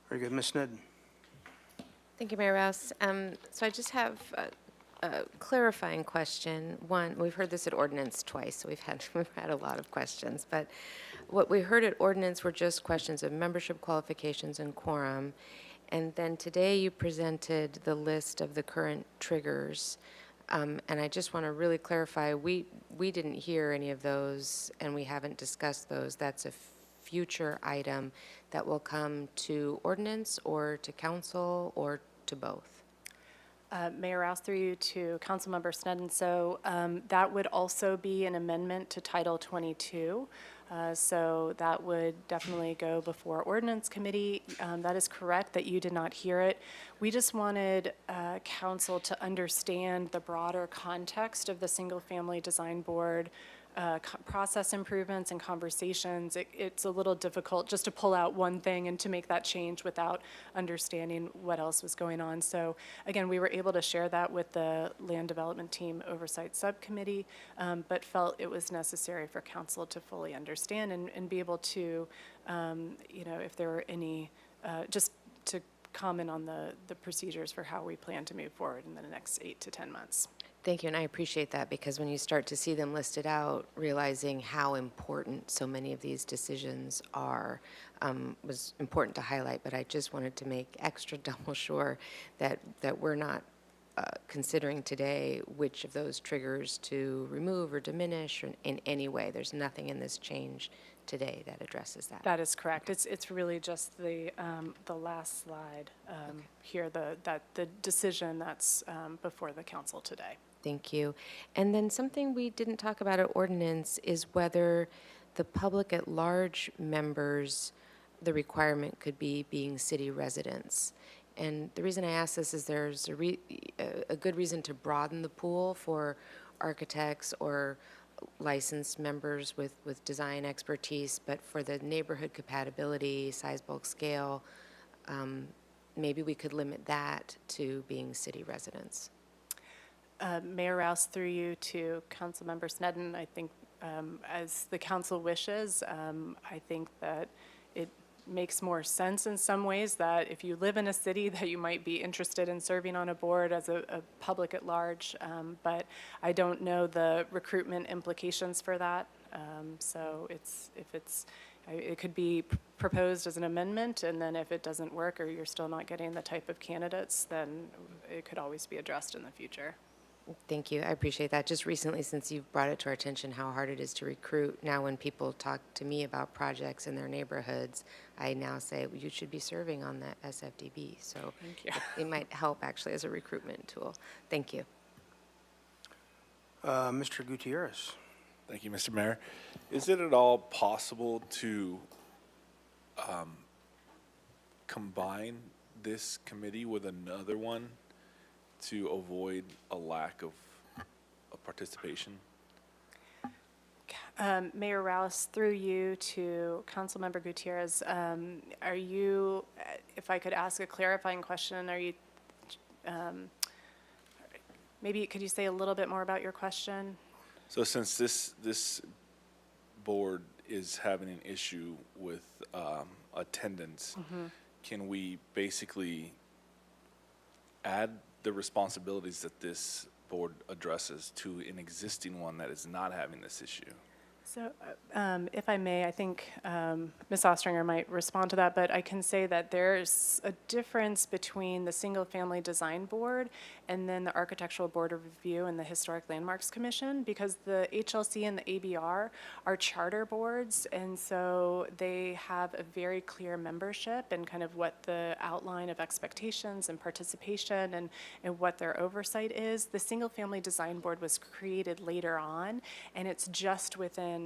Very good. Ms. Sneddon. Thank you, Mayor Rouse. So I just have a clarifying question. One, we've heard this at ordinance twice, so we've had a lot of questions. But what we heard at ordinance were just questions of membership qualifications and quorum. And then today you presented the list of the current triggers. And I just want to really clarify, we didn't hear any of those, and we haven't discussed those. That's a future item that will come to ordinance or to council or to both. Mayor Rouse, through you to Councilmember Sneddon. So that would also be an amendment to Title 22. So that would definitely go before Ordinance Committee. That is correct that you did not hear it. We just wanted council to understand the broader context of the Single Family Design Board process improvements and conversations. It's a little difficult just to pull out one thing and to make that change without understanding what else was going on. So again, we were able to share that with the Land Development Team Oversight Subcommittee, but felt it was necessary for council to fully understand and be able to, if there were any, just to comment on the procedures for how we plan to move forward in the next 8 to 10 months. Thank you, and I appreciate that, because when you start to see them listed out, realizing how important so many of these decisions are was important to highlight, but I just wanted to make extra double sure that we're not considering today which of those triggers to remove or diminish or in any way. There's nothing in this change today that addresses that. That is correct. It's really just the last slide here, the decision that's before the council today. Thank you. And then something we didn't talk about at ordinance is whether the public at large members, the requirement could be being city residents. And the reason I ask this is there's a good reason to broaden the pool for architects or licensed members with design expertise, but for the neighborhood compatibility, size, bulk, scale, maybe we could limit that to being city residents. Mayor Rouse, through you to Councilmember Sneddon, I think as the council wishes, I think that it makes more sense in some ways that if you live in a city that you might be interested in serving on a board as a public at large, but I don't know the recruitment implications for that. So it could be proposed as an amendment, and then if it doesn't work or you're still not getting the type of candidates, then it could always be addressed in the future. Thank you. I appreciate that. Just recently, since you've brought it to our attention how hard it is to recruit, now when people talk to me about projects in their neighborhoods, I now say, well, you should be serving on the SFDB. So Thank you. it might help actually as a recruitment tool. Thank you. Mr. Gutierrez. Thank you, Mr. Mayor. Is it at all possible to combine this committee with another one to avoid a lack of participation? Mayor Rouse, through you to Councilmember Gutierrez, are you, if I could ask a clarifying question, are you, maybe could you say a little bit more about your question? So since this board is having an issue with attendance, can we basically add the responsibilities that this board addresses to an existing one that is not having this issue? So if I may, I think Ms. Ostringer might respond to that, but I can say that there's a difference between the Single Family Design Board and then the Architectural Board of Review and the Historic Landmarks Commission, because the HLC and the ABR are charter boards, and so they have a very clear membership and kind of what the outline of expectations and participation and what their oversight is. The Single Family Design Board was created later on, and it's just within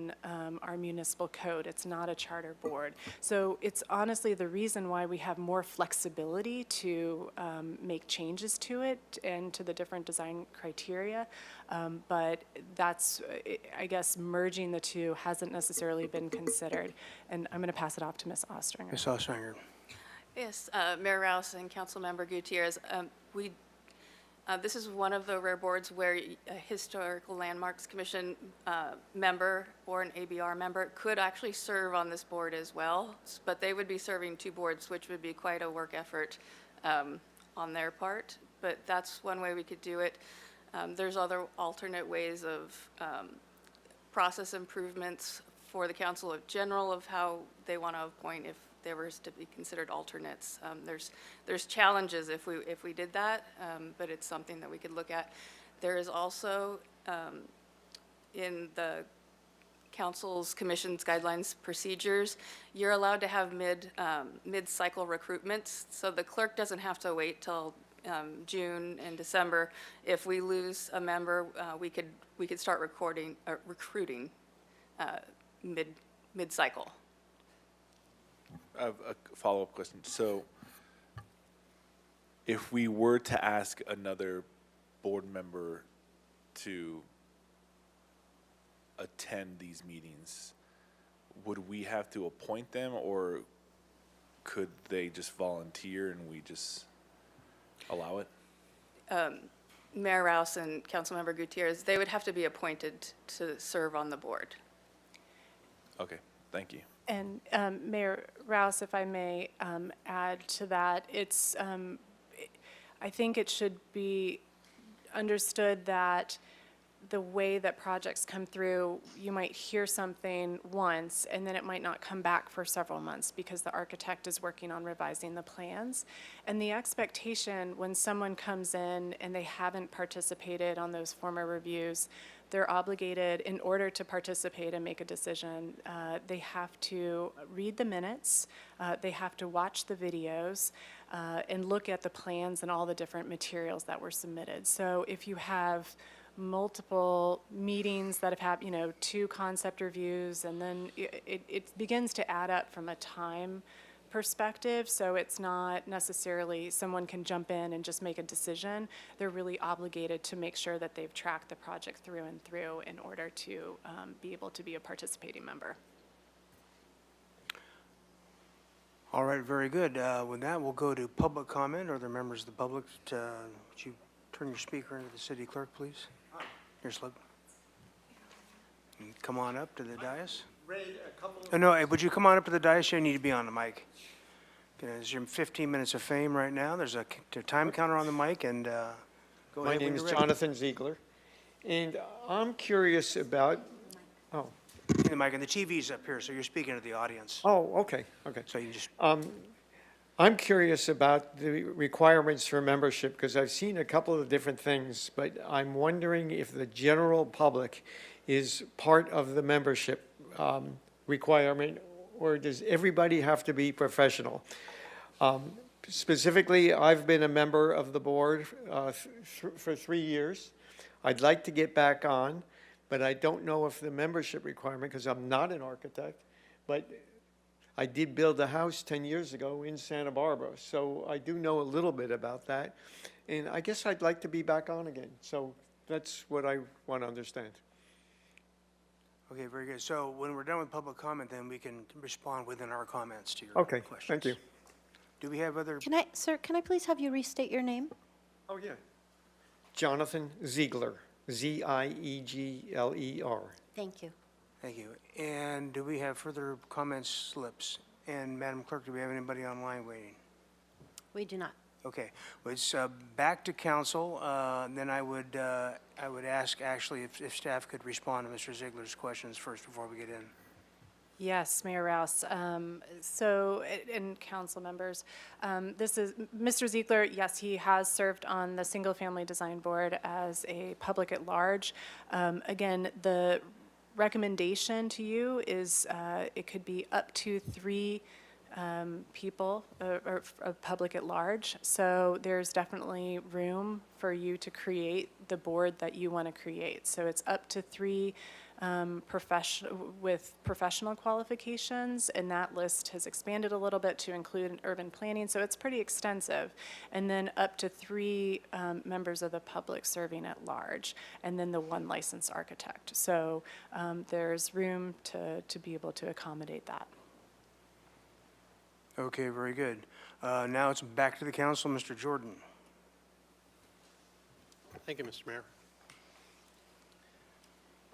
our municipal code. It's not a charter board. So it's honestly the reason why we have more flexibility to make changes to it and to the different design criteria. But that's, I guess, merging the two hasn't necessarily been considered. And I'm going to pass it off to Ms. Ostringer. Ms. Ostringer. Yes, Mayor Rouse and Councilmember Gutierrez, This is one of the rare boards where a Historical Landmarks Commission member or an ABR member could actually serve on this board as well, but they would be serving two boards, which would be quite a work effort on their part, but that's one way we could do it. There's other alternate ways of process improvements for the Council of General of how they want to appoint if there was to be considered alternates. There's challenges if we did that, but it's something that we could look at. There is also in the council's commission's guidelines procedures, you're allowed to have mid-cycle recruitments, so the clerk doesn't have to wait till June and December. If we lose a member, we could start recruiting mid-cycle. I have a follow-up question. So if we were to ask another board member to attend these meetings, would we have to appoint them, or could they just volunteer and we just allow it? Mayor Rouse and Councilmember Gutierrez, they would have to be appointed to serve on the board. Okay, thank you. And Mayor Rouse, if I may add to that, I think it should be understood that the way that projects come through, you might hear something once, and then it might not come back for several months because the architect is working on revising the plans. And the expectation when someone comes in and they haven't participated on those former reviews, they're obligated, in order to participate and make a decision, they have to read the minutes, they have to watch the videos, and look at the plans and all the different materials that were submitted. So if you have multiple meetings that have had, 2 concept reviews, and then it begins to add up from a time perspective, so it's not necessarily someone can jump in and just make a decision. They're really obligated to make sure that they've tracked the project through and through in order to be able to be a participating member. All right, very good. With that, we'll go to public comment. Are there members of the public? Would you turn your speaker into the city clerk, please? Here, Slug. And come on up to the dais. No, would you come on up to the dais? You need to be on the mic. Okay, there's your 15 minutes of fame right now. There's a time counter on the mic, and go ahead My when name you're is ready. Jonathan Ziegler, and I'm curious about, The mic, and the TV's up here, so you're speaking to the audience. okay. So you just, I'm curious about the requirements for membership, because I've seen a couple of different things, but I'm wondering if the general public is part of the membership requirement, or does everybody have to be professional? Specifically, I've been a member of the board for 3 years. I'd like to get back on, but I don't know if the membership requirement, because I'm not an architect, but I did build a house 10 years ago in Santa Barbara, so I do know a little bit about that. And I guess I'd like to be back on again. So that's what I want to understand. okay, very good. So when we're done with public comment, then we can respond within our comments to your Okay, questions. thank you. Do we have other? Sir, can I please have you restate your name? Oh, yeah. Jonathan Ziegler, Ziegler. Thank you. Thank you. And do we have further comments slips? And Madam Clerk, do we have anybody online waiting? We do not. Okay, well, it's back to council. Then I would ask actually if staff could respond to Mr. Ziegler's questions first before we get in. Yes, Mayor Rouse. And council members, this is Mr. Ziegler. Yes, he has served on the Single Family Design Board as a public at large. Again, the recommendation to you is it could be up to 3 people or public at large. So there's definitely room for you to create the board that you want to create. So it's up to 3 professional qualifications, and that list has expanded a little bit to include urban planning, so it's pretty extensive. And then up to 3 members of the public serving at large, and then the 1 licensed architect. So there's room to be able to accommodate that. Okay, very good. Now it's back to the council. Mr. Jordan. Thank you, Mr. Mayor.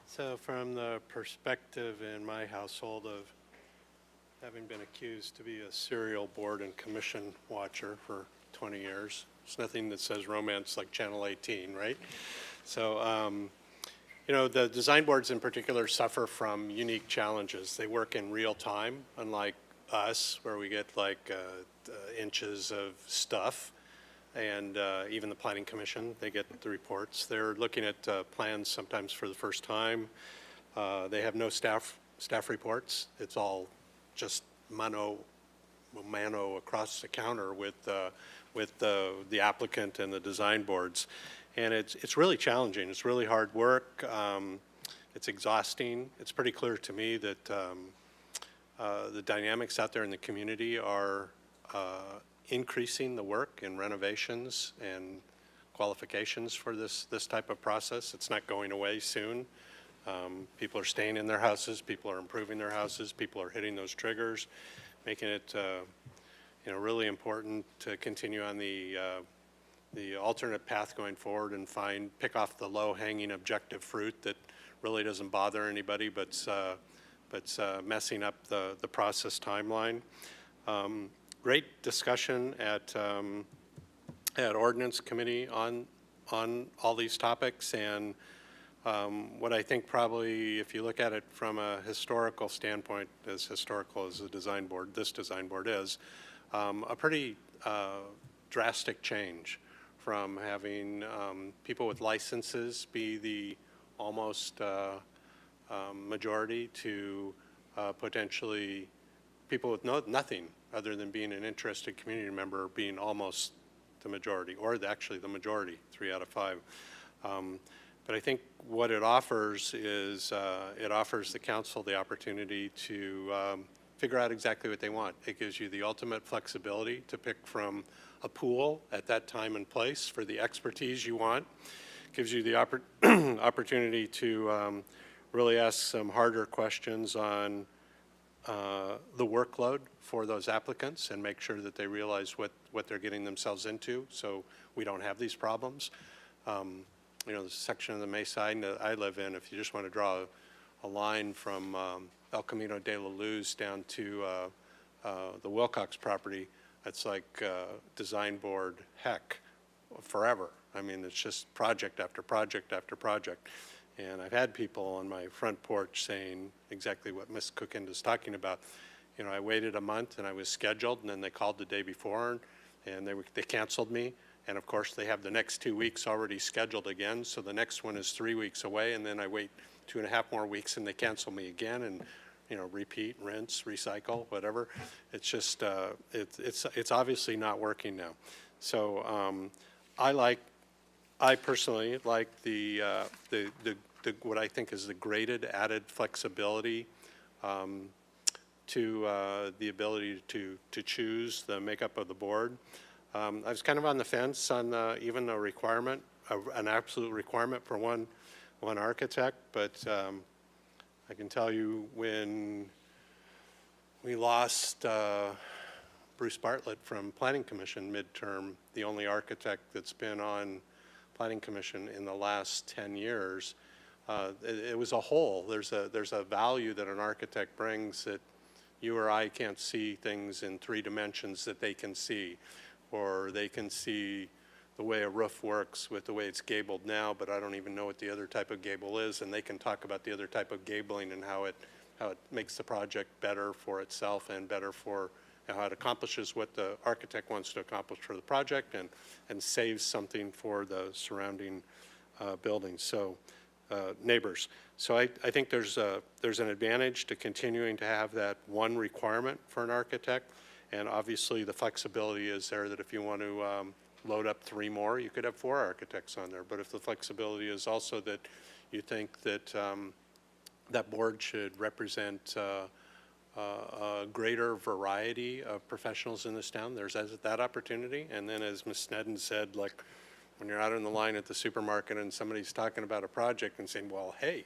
So from the perspective in my household of having been accused to be a serial board and commission watcher for 20 years, there's nothing that says romance like Channel 18, right? So, you know, the design boards in particular suffer from unique challenges. They work in real time, unlike us, where we get like inches of stuff. And even the Planning Commission, they get the reports. They're looking at plans sometimes for the first time. They have no staff reports. It's all just mano across the counter with the applicant and the design boards. And it's really challenging. It's really hard work. It's exhausting. It's pretty clear to me that the dynamics out there in the community are increasing the work in renovations and qualifications for this type of process. It's not going away soon. People are staying in their houses. People are improving their houses. People are hitting those triggers, making it you know, really important to continue on the alternate path going forward and pick off the low-hanging objective fruit that really doesn't bother anybody, but's messing up the process timeline. Great discussion at Ordinance Committee on all these topics, and what I think probably, if you look at it from a historical standpoint, as historical as the design board, this design board is, a pretty drastic change from having people with licenses be the almost majority to potentially people with nothing other than being an interested community member being almost the majority, or actually the majority, 3 out of 5. But I think what it offers is it offers the council the opportunity to figure out exactly what they want. It gives you the ultimate flexibility to pick from a pool at that time and place for the expertise you want. It gives you the opportunity to really ask some harder questions on the workload for those applicants and make sure that they realize what they're getting themselves into, so we don't have these problems. You know, the section of the Mayside that I live in, if you just want to draw a line from El Camino de la Luz down to the Wilcox property, it's like design board heck forever. I mean, it's just project after project after project. And I've had people on my front porch saying exactly what Ms. Cookind is talking about. You know, I waited a month and I was scheduled, and then they called the day before and they canceled me. And of course, they have the next 2 weeks already scheduled again. So the next one is 3 weeks away, and then I wait 2.5 more weeks and they cancel me again, and, you know, repeat, rinse, recycle, whatever. It's just, it's obviously not working now. So I personally like the what I think is the graded added flexibility to the ability to choose the makeup of the board. I was kind of on the fence on even a requirement, an absolute requirement for one architect, but I can tell you when we lost Bruce Bartlett from Planning Commission midterm, the only architect that's been on Planning Commission in the last 10 years, it was a hole. There's a value that an architect brings that you or I can't see things in 3 dimensions that they can see, or they can see the way a roof works with the way it's gabled now, but I don't even know what the other type of gable is, and they can talk about the other type of gabling and how it makes the project better for itself and better for how it accomplishes what the architect wants to accomplish for the project and saves something for the surrounding buildings, so neighbors. So I think there's an advantage to continuing to have that one requirement for an architect, and obviously the flexibility is there that if you want to load up 3 more, you could have 4 architects on there. But if the flexibility is also that you think that that board should represent a greater variety of professionals in this town, there's that opportunity. And then as Ms. Sneddon said, like when you're out in the line at the supermarket and somebody's talking about a project and saying, well, hey,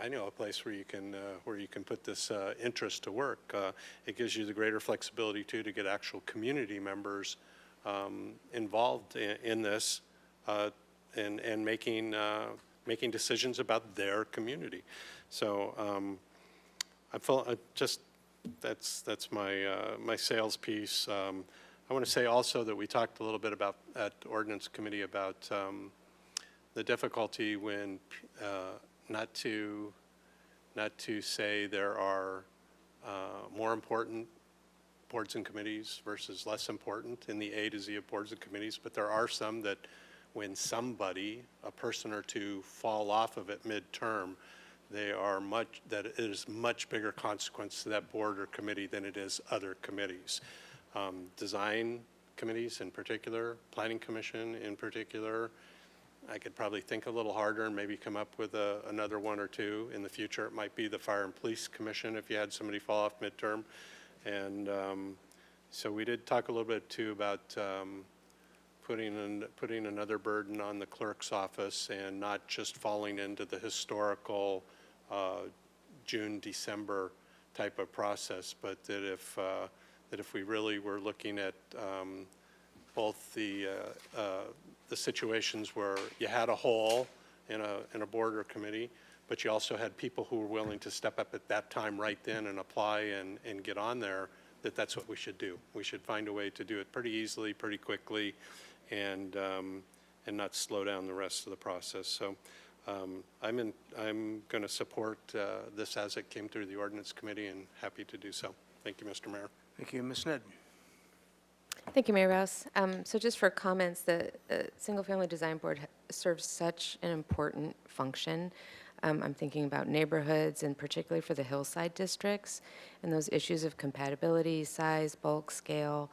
I know a place where you can put this interest to work. It gives you the greater flexibility too to get actual community members involved in this and making decisions about their community. So that's my sales piece. I want to say also that we talked a little bit about at ordinance committee about the difficulty when not to say there are more important boards and committees versus less important in the A to Z of boards and committees, but there are some that when somebody, a person or two, fall off of it midterm, that it is much bigger consequence to that board or committee than it is other committees. Design committees in particular, planning commission in particular, I could probably think a little harder and maybe come up with another one or two. In the future, it might be the Fire and Police Commission if you had somebody fall off midterm. And so we did talk a little bit too about putting another burden on the clerk's office and not just falling into the historical June, December type of process, but that if we really were looking at both the situations where you had a hole in a board or committee, but you also had people who were willing to step up at that time right then and apply and get on there, that's what we should do. We should find a way to do it pretty easily, pretty quickly, and not slow down the rest of the process. So I'm going to support this as it came through the ordinance committee, and happy to do so. Thank you, Mr. Mayor. Thank you. Ms. Ned. Thank you, Mayor Rouse. So just for comments, the Single Family Design Board serves such an important function. I'm thinking about neighborhoods and particularly for the hillside districts and those issues of compatibility, size, bulk, scale.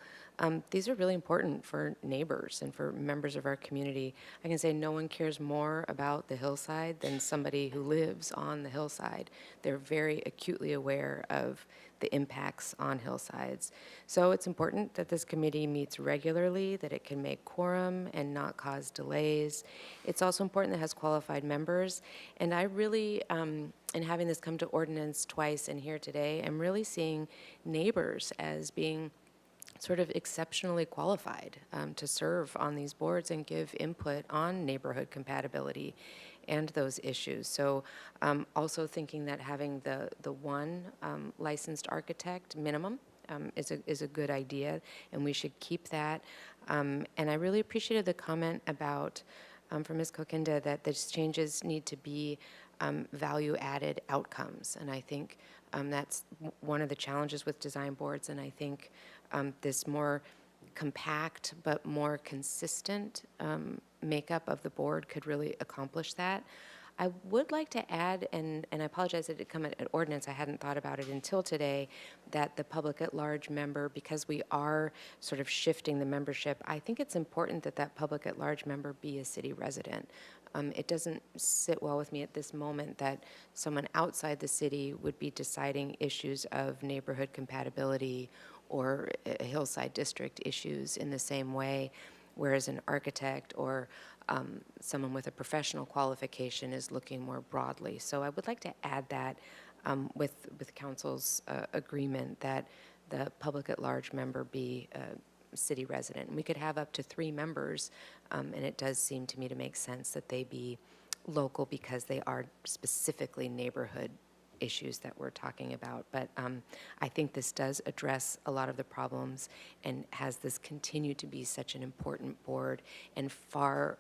These are really important for neighbors and for members of our community. I can say no one cares more about the hillside than somebody who lives on the hillside. They're very acutely aware of the impacts on hillsides. So it's important that this committee meets regularly, that it can make quorum and not cause delays. It's also important that it has qualified members. And I really, in having this come to ordinance twice and here today, I'm really seeing neighbors as being sort of exceptionally qualified to serve on these boards and give input on neighborhood compatibility and those issues. So also thinking that having the one licensed architect minimum is a good idea, and we should keep that. And I really appreciated the comment about, from Ms. Kokinda, that these changes need to be value-added outcomes. And I think that's one of the challenges with design boards, and I think this more compact but more consistent makeup of the board could really accomplish that. I would like to add, and I apologize that it didn't come at ordinance, I hadn't thought about it until today, that the public at large member, because we are sort of shifting the membership, I think it's important that that public at large member be a city resident. It doesn't sit well with me at this moment that someone outside the city would be deciding issues of neighborhood compatibility or hillside district issues in the same way, whereas an architect or someone with a professional qualification is looking more broadly. So I would like to add that with council's agreement that the public at large member be a city resident. And we could have up to 3 members, and it does seem to me to make sense that they be local because they are specifically neighborhood issues that we're talking about. But I think this does address a lot of the problems and has this continued to be such an important board and far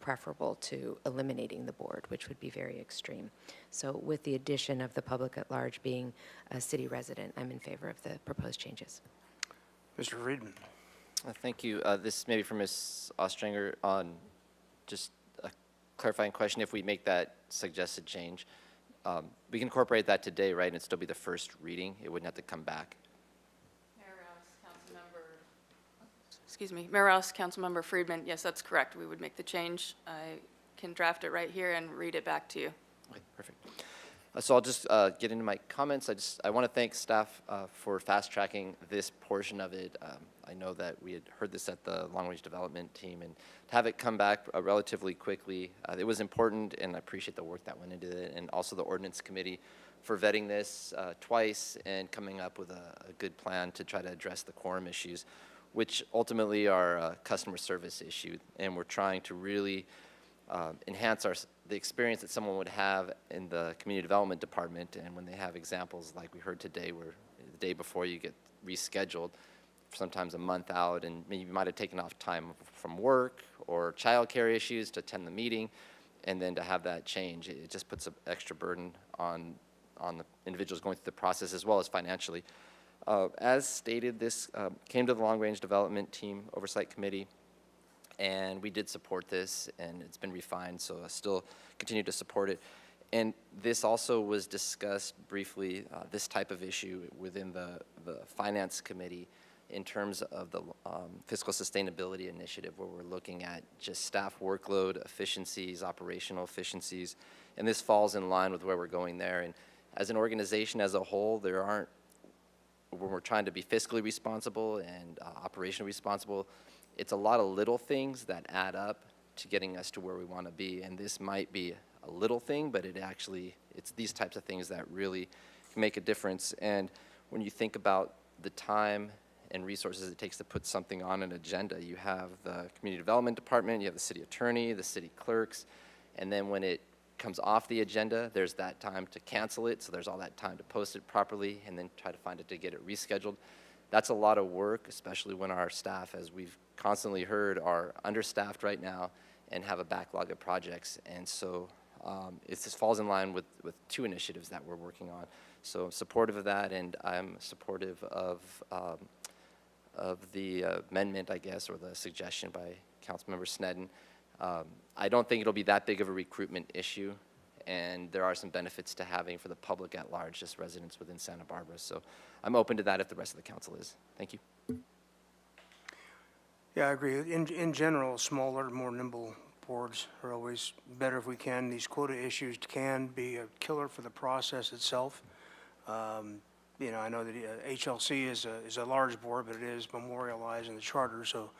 preferable to eliminating the board, which would be very extreme. So with the addition of the public at large being a city resident, I'm in favor of the proposed changes. Mr. Friedman. Thank you. This may be for Ms. Ostrander on just a clarifying question. If we make that suggested change, we can incorporate that today, right, and it'd still be the first reading? It wouldn't have to come back? Mayor Rouse, Councilmember Friedman, yes, that's correct. We would make the change. I can draft it right here and read it back to you. Okay, perfect. So I'll just get into my comments. I want to thank staff for fast-tracking this portion of it. I know that we had heard this at the long-range development team, and to have it come back relatively quickly, it was important, and I appreciate the work that went into it, and also the ordinance committee for vetting this twice and coming up with a good plan to try to address the quorum issues, which ultimately are a customer service issue, and we're trying to really enhance the experience that someone would have in the community development department, and when they have examples like we heard today where the day before you get rescheduled, sometimes a month out, and maybe you might have taken off time from work or childcare issues to attend the meeting, and then to have that change, it just puts an extra burden on the individuals going through the process as well as financially. As stated, this came to the Long Range Development Team Oversight Committee, and we did support this, and it's been refined, so I still continue to support it. And this also was discussed briefly, this type of issue within the Finance Committee in terms of the Fiscal Sustainability Initiative, where we're looking at just staff workload efficiencies, operational efficiencies, and this falls in line with where we're going there. And as an organization as a whole, when we're trying to be fiscally responsible and operationally responsible, it's a lot of little things that add up to getting us to where we want to be. And this might be a little thing, but it's these types of things that really can make a difference. And when you think about the time and resources it takes to put something on an agenda, you have the community development department, you have the city attorney, the city clerks, and then when it comes off the agenda, there's that time to cancel it, so there's all that time to post it properly and then try to find it to get it rescheduled. That's a lot of work, especially when our staff, as we've constantly heard, are understaffed right now and have a backlog of projects. And so it just falls in line with two initiatives that we're working on. So I'm supportive of that, and I'm supportive of the amendment, I guess, or the suggestion by Councilmember Sneddon. I don't think it'll be that big of a recruitment issue, and there are some benefits to having for the public at large, just residents within Santa Barbara. So I'm open to that if the rest of the council is. Thank you. Yeah, I agree. In general, smaller, more nimble boards are always better if we can. These quota issues can be a killer for the process itself. You know, I know that HLC is a large board, but it is memorialized in the charter, so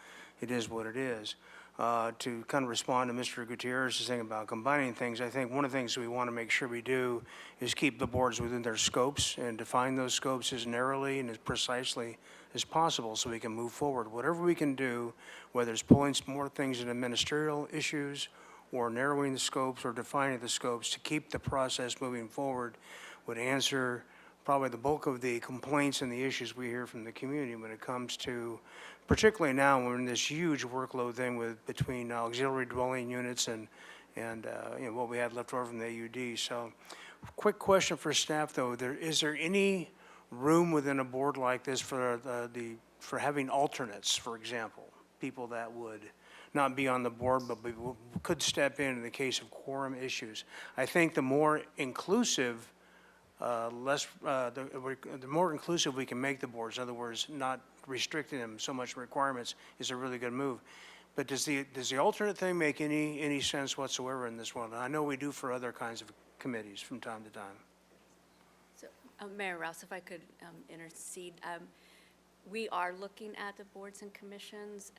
it is what it is. To kind of respond to Mr. Gutierrez's thing about combining things, I think one of the things we want to make sure we do is keep the boards within their scopes and define those scopes as narrowly and as precisely as possible so we can move forward. Whatever we can do, whether it's pulling some more things into ministerial issues or narrowing the scopes or defining the scopes to keep the process moving forward, would answer probably the bulk of the complaints and the issues we hear from the community when it comes to, particularly now when we're in this huge workload thing between auxiliary dwelling units and you know, what we had left over from the AUD. So, quick question for staff though: is there any room within a board like this for for having alternates, for example, people that would not be on the board but could step in the case of quorum issues? I think the more inclusive the more inclusive we can make the boards, in other words, not restricting them so much requirements, is a really good move. But does the alternate thing make any sense whatsoever in this one? I know we do for other kinds of committees from time to time. So, Mayor Rouse, if I could intercede. We are looking at the boards and commissions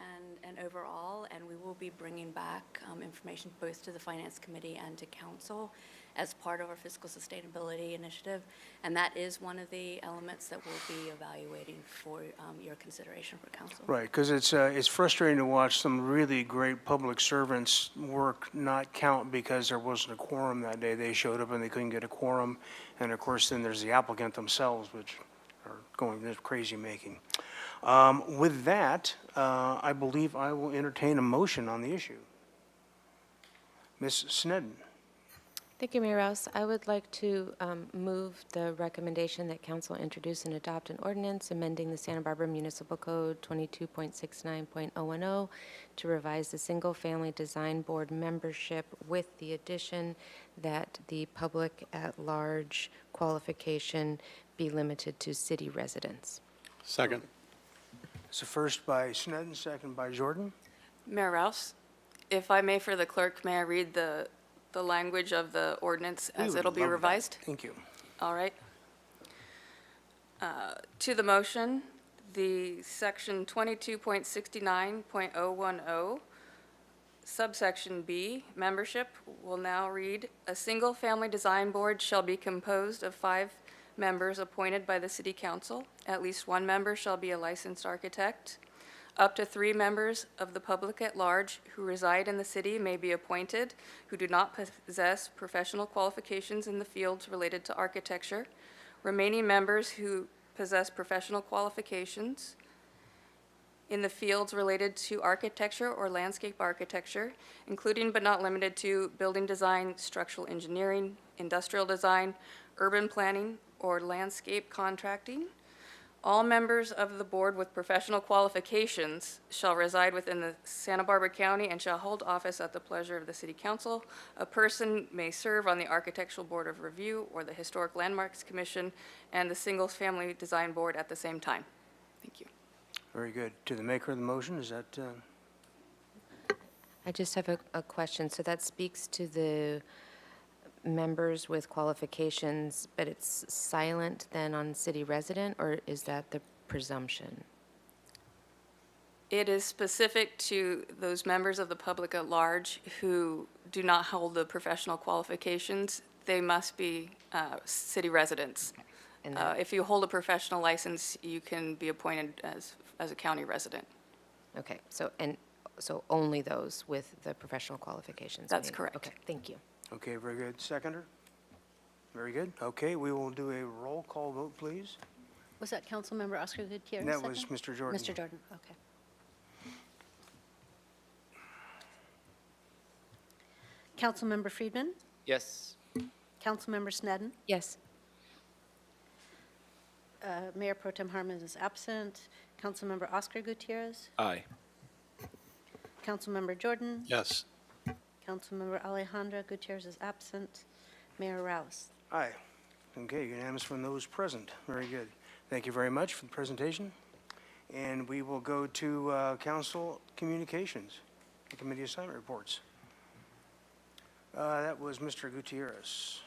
and overall, and we will be bringing back information both to the Finance Committee and to Council as part of our Fiscal Sustainability Initiative. And that is one of the elements that we'll be evaluating for your consideration for Council. Right, because it's frustrating to watch some really great public servants' work not count because there wasn't a quorum that day. They showed up and they couldn't get a quorum. And of course, then there's the applicant themselves, which are going this crazy making. With that, I believe I will entertain a motion on the issue. Ms. Sneddon. Thank you, Mayor Rouse. I would like to move the recommendation that council introduce and adopt an ordinance amending the Santa Barbara Municipal Code 22.69.010 to revise the single-family design board membership with the addition that the public at large qualification be limited to city residents. Second. So first by Sneddon, second by Jordan. Mayor Rouse, if I may, for the clerk, may I read the language of the ordinance as it'll be revised? Thank you. All right. To the motion, the section 22.69.010, subsection B, membership, will now read, a single-family design board shall be composed of 5 members appointed by the City Council. At least one member shall be a licensed architect. Up to 3 members of the public at large who reside in the city may be appointed, who do not possess professional qualifications in the fields related to architecture. Remaining members who possess professional qualifications in the fields related to architecture or landscape architecture, including but not limited to building design, structural engineering, industrial design, urban planning, or landscape contracting. All members of the board with professional qualifications shall reside within the Santa Barbara County and shall hold office at the pleasure of the City Council. A person may serve on the Architectural Board of Review or the Historic Landmarks Commission and the Singles Family Design Board at the same time. Thank you. Very good. To the maker of the motion, is that, I just have a question. So that speaks to the members with qualifications, but it's silent then on city resident, or is that the presumption? It is specific to those members of the public at large who do not hold the professional qualifications. They must be city residents. And then- If you hold a professional license, you can be appointed as a county resident. Okay, so only those with the professional qualifications? That's may- correct. Okay, thank you. okay, very good. Seconder? Very good. Okay, we will do a roll call vote, please. Was that Councilmember Oscar Gutierrez? That was second? Mr. Jordan. Mr. Jordan, okay. Councilmember Friedman? Yes. Councilmember Snedden? Yes. Mayor Pro Tem Harmon is absent. Councilmember Oscar Gutierrez? Aye. Councilmember Jordan? Yes. Councilmember Alejandra Gutierrez is absent. Mayor Rouse? Aye. Okay, unanimous from those present. Very good. Thank you very much for the presentation. And we will go to council communications, the committee assignment reports. That was Mr. Gutierrez.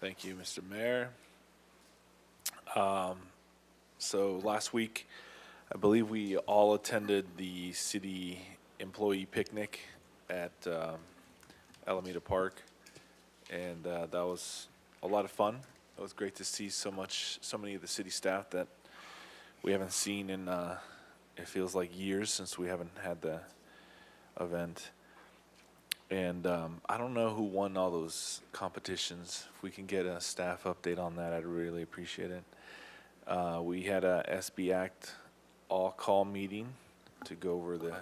Thank you, Mr. Mayor. So last week, I believe we all attended the city employee picnic at Alameda Park, and that was a lot of fun. It was great to see so many of the city staff that we haven't seen in, it feels like years since we haven't had the event. And I don't know who won all those competitions. If we can get a staff update on that, I'd really appreciate it. We had a SB Act all-call meeting to go over the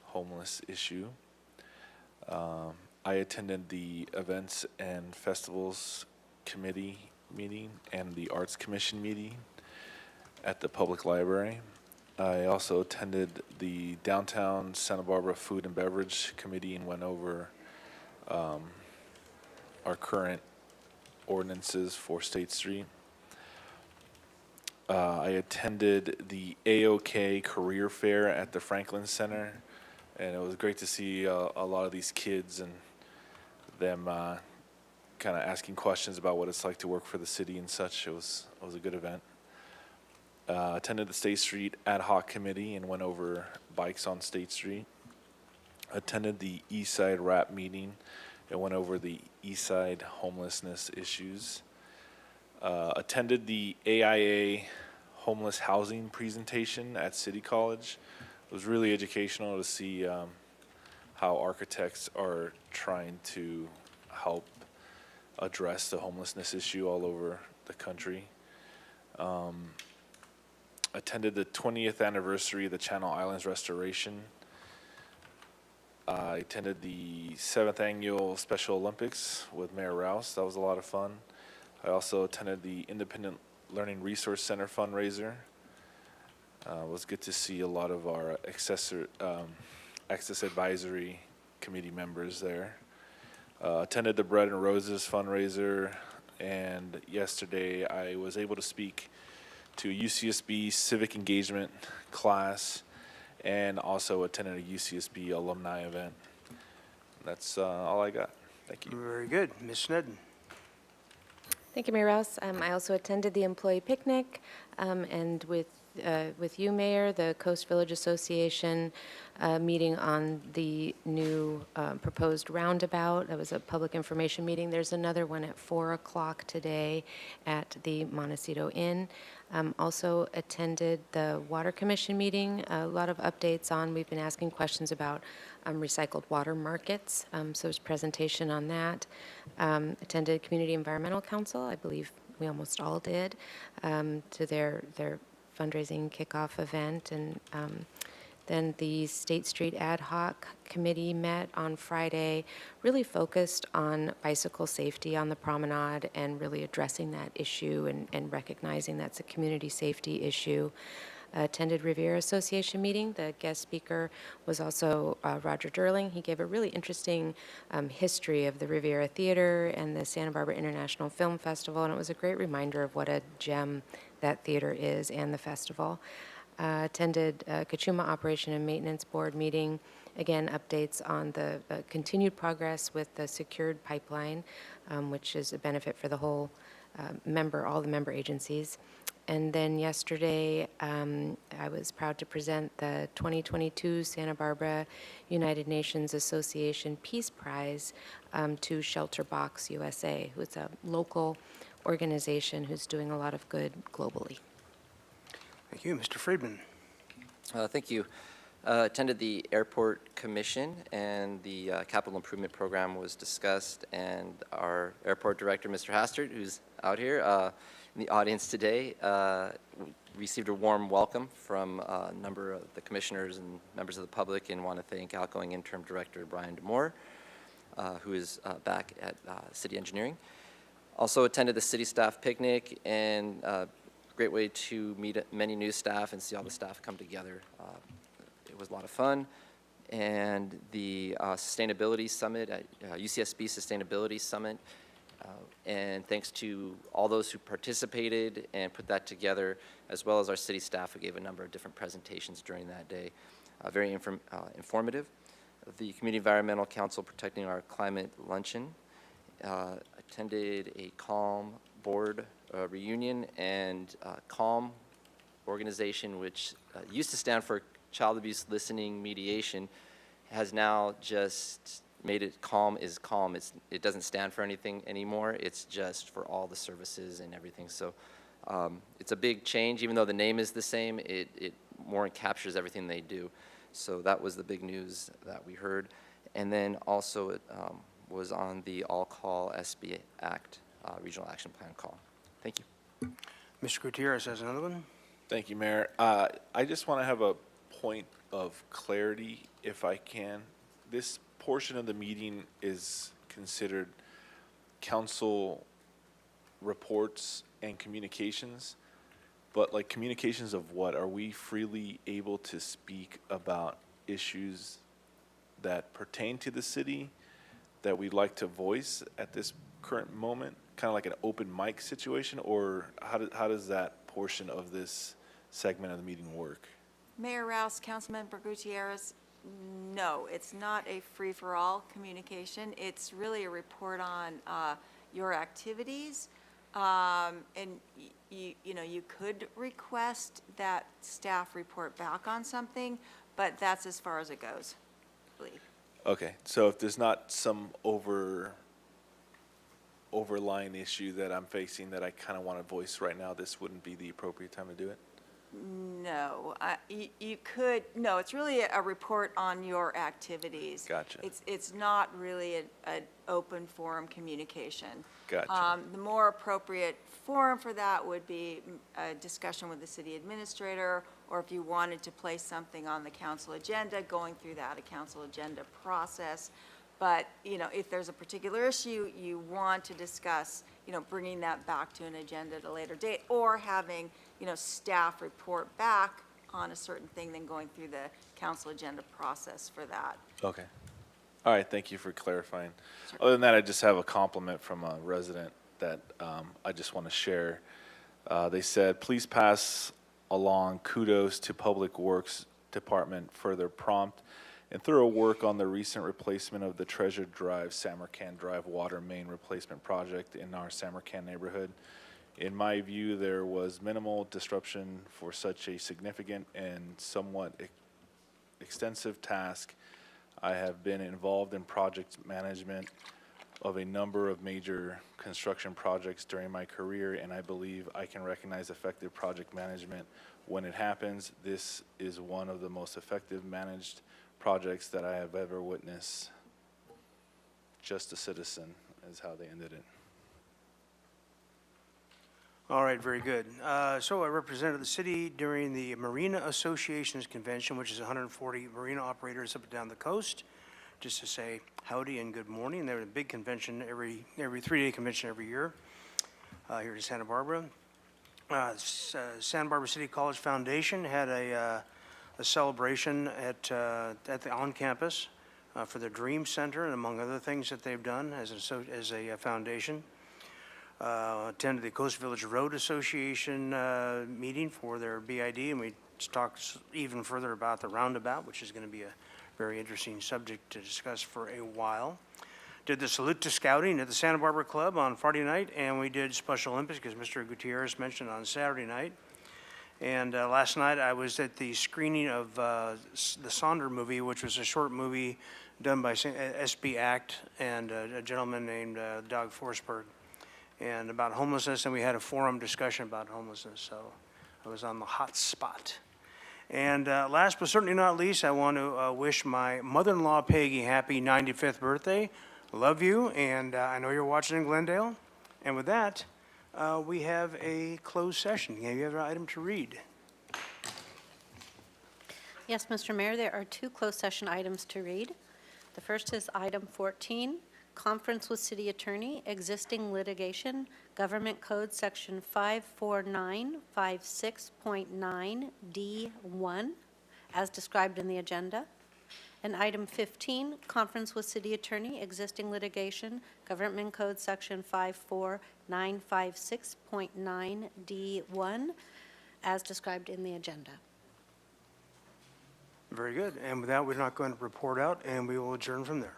homeless issue. I attended the Events and Festivals Committee meeting and the Arts Commission meeting at the Public Library. I also attended the Downtown Santa Barbara Food and Beverage Committee and went over our current ordinances for State Street. I attended the AOK Career Fair at the Franklin Center, and it was great to see a lot of these kids and them kind of asking questions about what it's like to work for the city and such. It was a good event. Attended the State Street Ad Hoc Committee and went over bikes on State Street. Attended the East Side RAP meeting and went over the East Side homelessness issues. Attended the AIA homeless housing presentation at City College. It was really educational to see how architects are trying to help address the homelessness issue all over the country. Attended the 20th anniversary of the Channel Islands restoration. I attended the 7th annual Special Olympics with Mayor Rouse. That was a lot of fun. I also attended the Independent Learning Resource Center fundraiser. It was good to see a lot of our Access Advisory Committee members there. Attended the Bread and Roses fundraiser, and yesterday I was able to speak to a UCSB civic engagement class and also attended a UCSB alumni event. That's all I got. Thank you. Very good. Ms. Snedden. Thank you, Mayor Rouse. I also attended the employee picnic, and with you, Mayor, the Coast Village Association meeting on the new proposed roundabout. That was a public information meeting. There's another one at 4 o'clock today at the Montecito Inn. Also attended the Water Commission meeting, a lot of updates on, we've been asking questions about recycled water markets, so there's a presentation on that. Attended Community Environmental Council, I believe we almost all did, to their fundraising kickoff event, and then the State Street Ad Hoc Committee met on Friday, really focused on bicycle safety on the promenade and really addressing that issue and recognizing that's a community safety issue. Attended Riviera Association meeting. The guest speaker was also Roger Durling. He gave a really interesting history of the Riviera Theater and the Santa Barbara International Film Festival, and it was a great reminder of what a gem that theater is and the festival. Attended Kachuma Operation and Maintenance Board meeting. Again, updates on the continued progress with the secured pipeline, which is a benefit for the whole all the member agencies. And then yesterday, I was proud to present the 2022 Santa Barbara United Nations Association Peace Prize to Shelter Box USA, who's a local organization who's doing a lot of good globally. Thank you. Mr. Friedman. Thank you. Attended the Airport Commission, and the capital improvement program was discussed, and our airport director, Mr. Hastert, who's out here in the audience today, received a warm welcome from a number of the commissioners and members of the public, and want to thank outgoing interim director Brian DeMoore, who is back at City Engineering. Also attended the city staff picnic, and great way to meet many new staff and see all the staff come together. It was a lot of fun. And the Sustainability Summit, UCSB Sustainability Summit, and thanks to all those who participated and put that together, as well as our city staff who gave a number of different presentations during that day. Very informative. The Community Environmental Council Protecting Our Climate Luncheon. Attended a CALM board reunion, and CALM organization, which used to stand for Child Abuse Listening Mediation, has now just made it CALM is CALM. It doesn't stand for anything anymore. It's just for all the services and everything. So it's a big change. Even though the name is the same, it more captures everything they do. So that was the big news that we heard. And then also it was on the All Call SB Act Regional Action Plan call. Thank you. Mr. Gutierrez has another one. Thank you, Mayor. I just want to have a point of clarity, if I can. This portion of the meeting is considered council reports and communications, but like communications of what? Are we freely able to speak about issues that pertain to the city that we'd like to voice at this current moment? Kind of like an open mic situation, or how does that portion of this segment of the meeting work? Mayor Rouse, Councilmember Gutierrez, no, it's not a free-for-all communication. It's really a report on your activities. And you could request that staff report back on something, but that's as far as it goes, I believe. Okay, so if there's not some overlying issue that I'm facing that I kind of want to voice right now, this wouldn't be the appropriate time to do it? No, you could, no, it's really a report on your activities. Gotcha. It's not really an open forum communication. Gotcha. The more appropriate forum for that would be a discussion with the city administrator, or if you wanted to place something on the council agenda, going through that, a council agenda process. But, if there's a particular issue you want to discuss, bringing that back to an agenda at a later date, or having, staff report back on a certain thing, then going through the council agenda process for that. Okay. All right, thank you for clarifying. Other than that, I just have a compliment from a resident that I just want to share. They said, please pass along kudos to Public Works Department for their prompt and thorough work on the recent replacement of the Treasure Drive, Samarkand Drive water main replacement project in our Samarkand neighborhood. In my view, there was minimal disruption for such a significant and somewhat extensive task. I have been involved in project management of a number of major construction projects during my career, and I believe I can recognize effective project management when it happens. This is one of the most effective managed projects that I have ever witnessed. Just a citizen is how they ended it. All right, very good. So I represented the city during the Marina Association's convention, which is 140 marina operators up and down the coast, just to say howdy and good morning. They have a big convention every 3-day convention every year here in Santa Barbara. Santa Barbara City College Foundation had a celebration at the on-campus for the Dream Center, and among other things that they've done as a foundation. Attended the Coast Village Road Association meeting for their BID, and we talked even further about the roundabout, which is going to be a very interesting subject to discuss for a while. Did the Salute to Scouting at the Santa Barbara Club on Friday night, and we did Special Olympics, as Mr. Gutierrez mentioned, on Saturday night. And last night I was at the screening of the Sonder movie, which was a short movie done by SB Act and a gentleman named Doug Forsberg, and about homelessness, and we had a forum discussion about homelessness, so I was on the hot spot. And last but certainly not least, I want to wish my mother-in-law Peggy happy 95th birthday. Love you, and I know you're watching in Glendale. And with that, we have a closed session. You have an item to read. Yes, Mr. Mayor, there are 2 closed session items to read. The first is item 14, Conference with City Attorney, Existing Litigation, Government Code Section 54956.9D1, as described in the agenda. And item 15, Conference with City Attorney, Existing Litigation, Government Code Section 54956.9D1, as described in the agenda. Very good. And with that, we're not going to report out, and we will adjourn from there.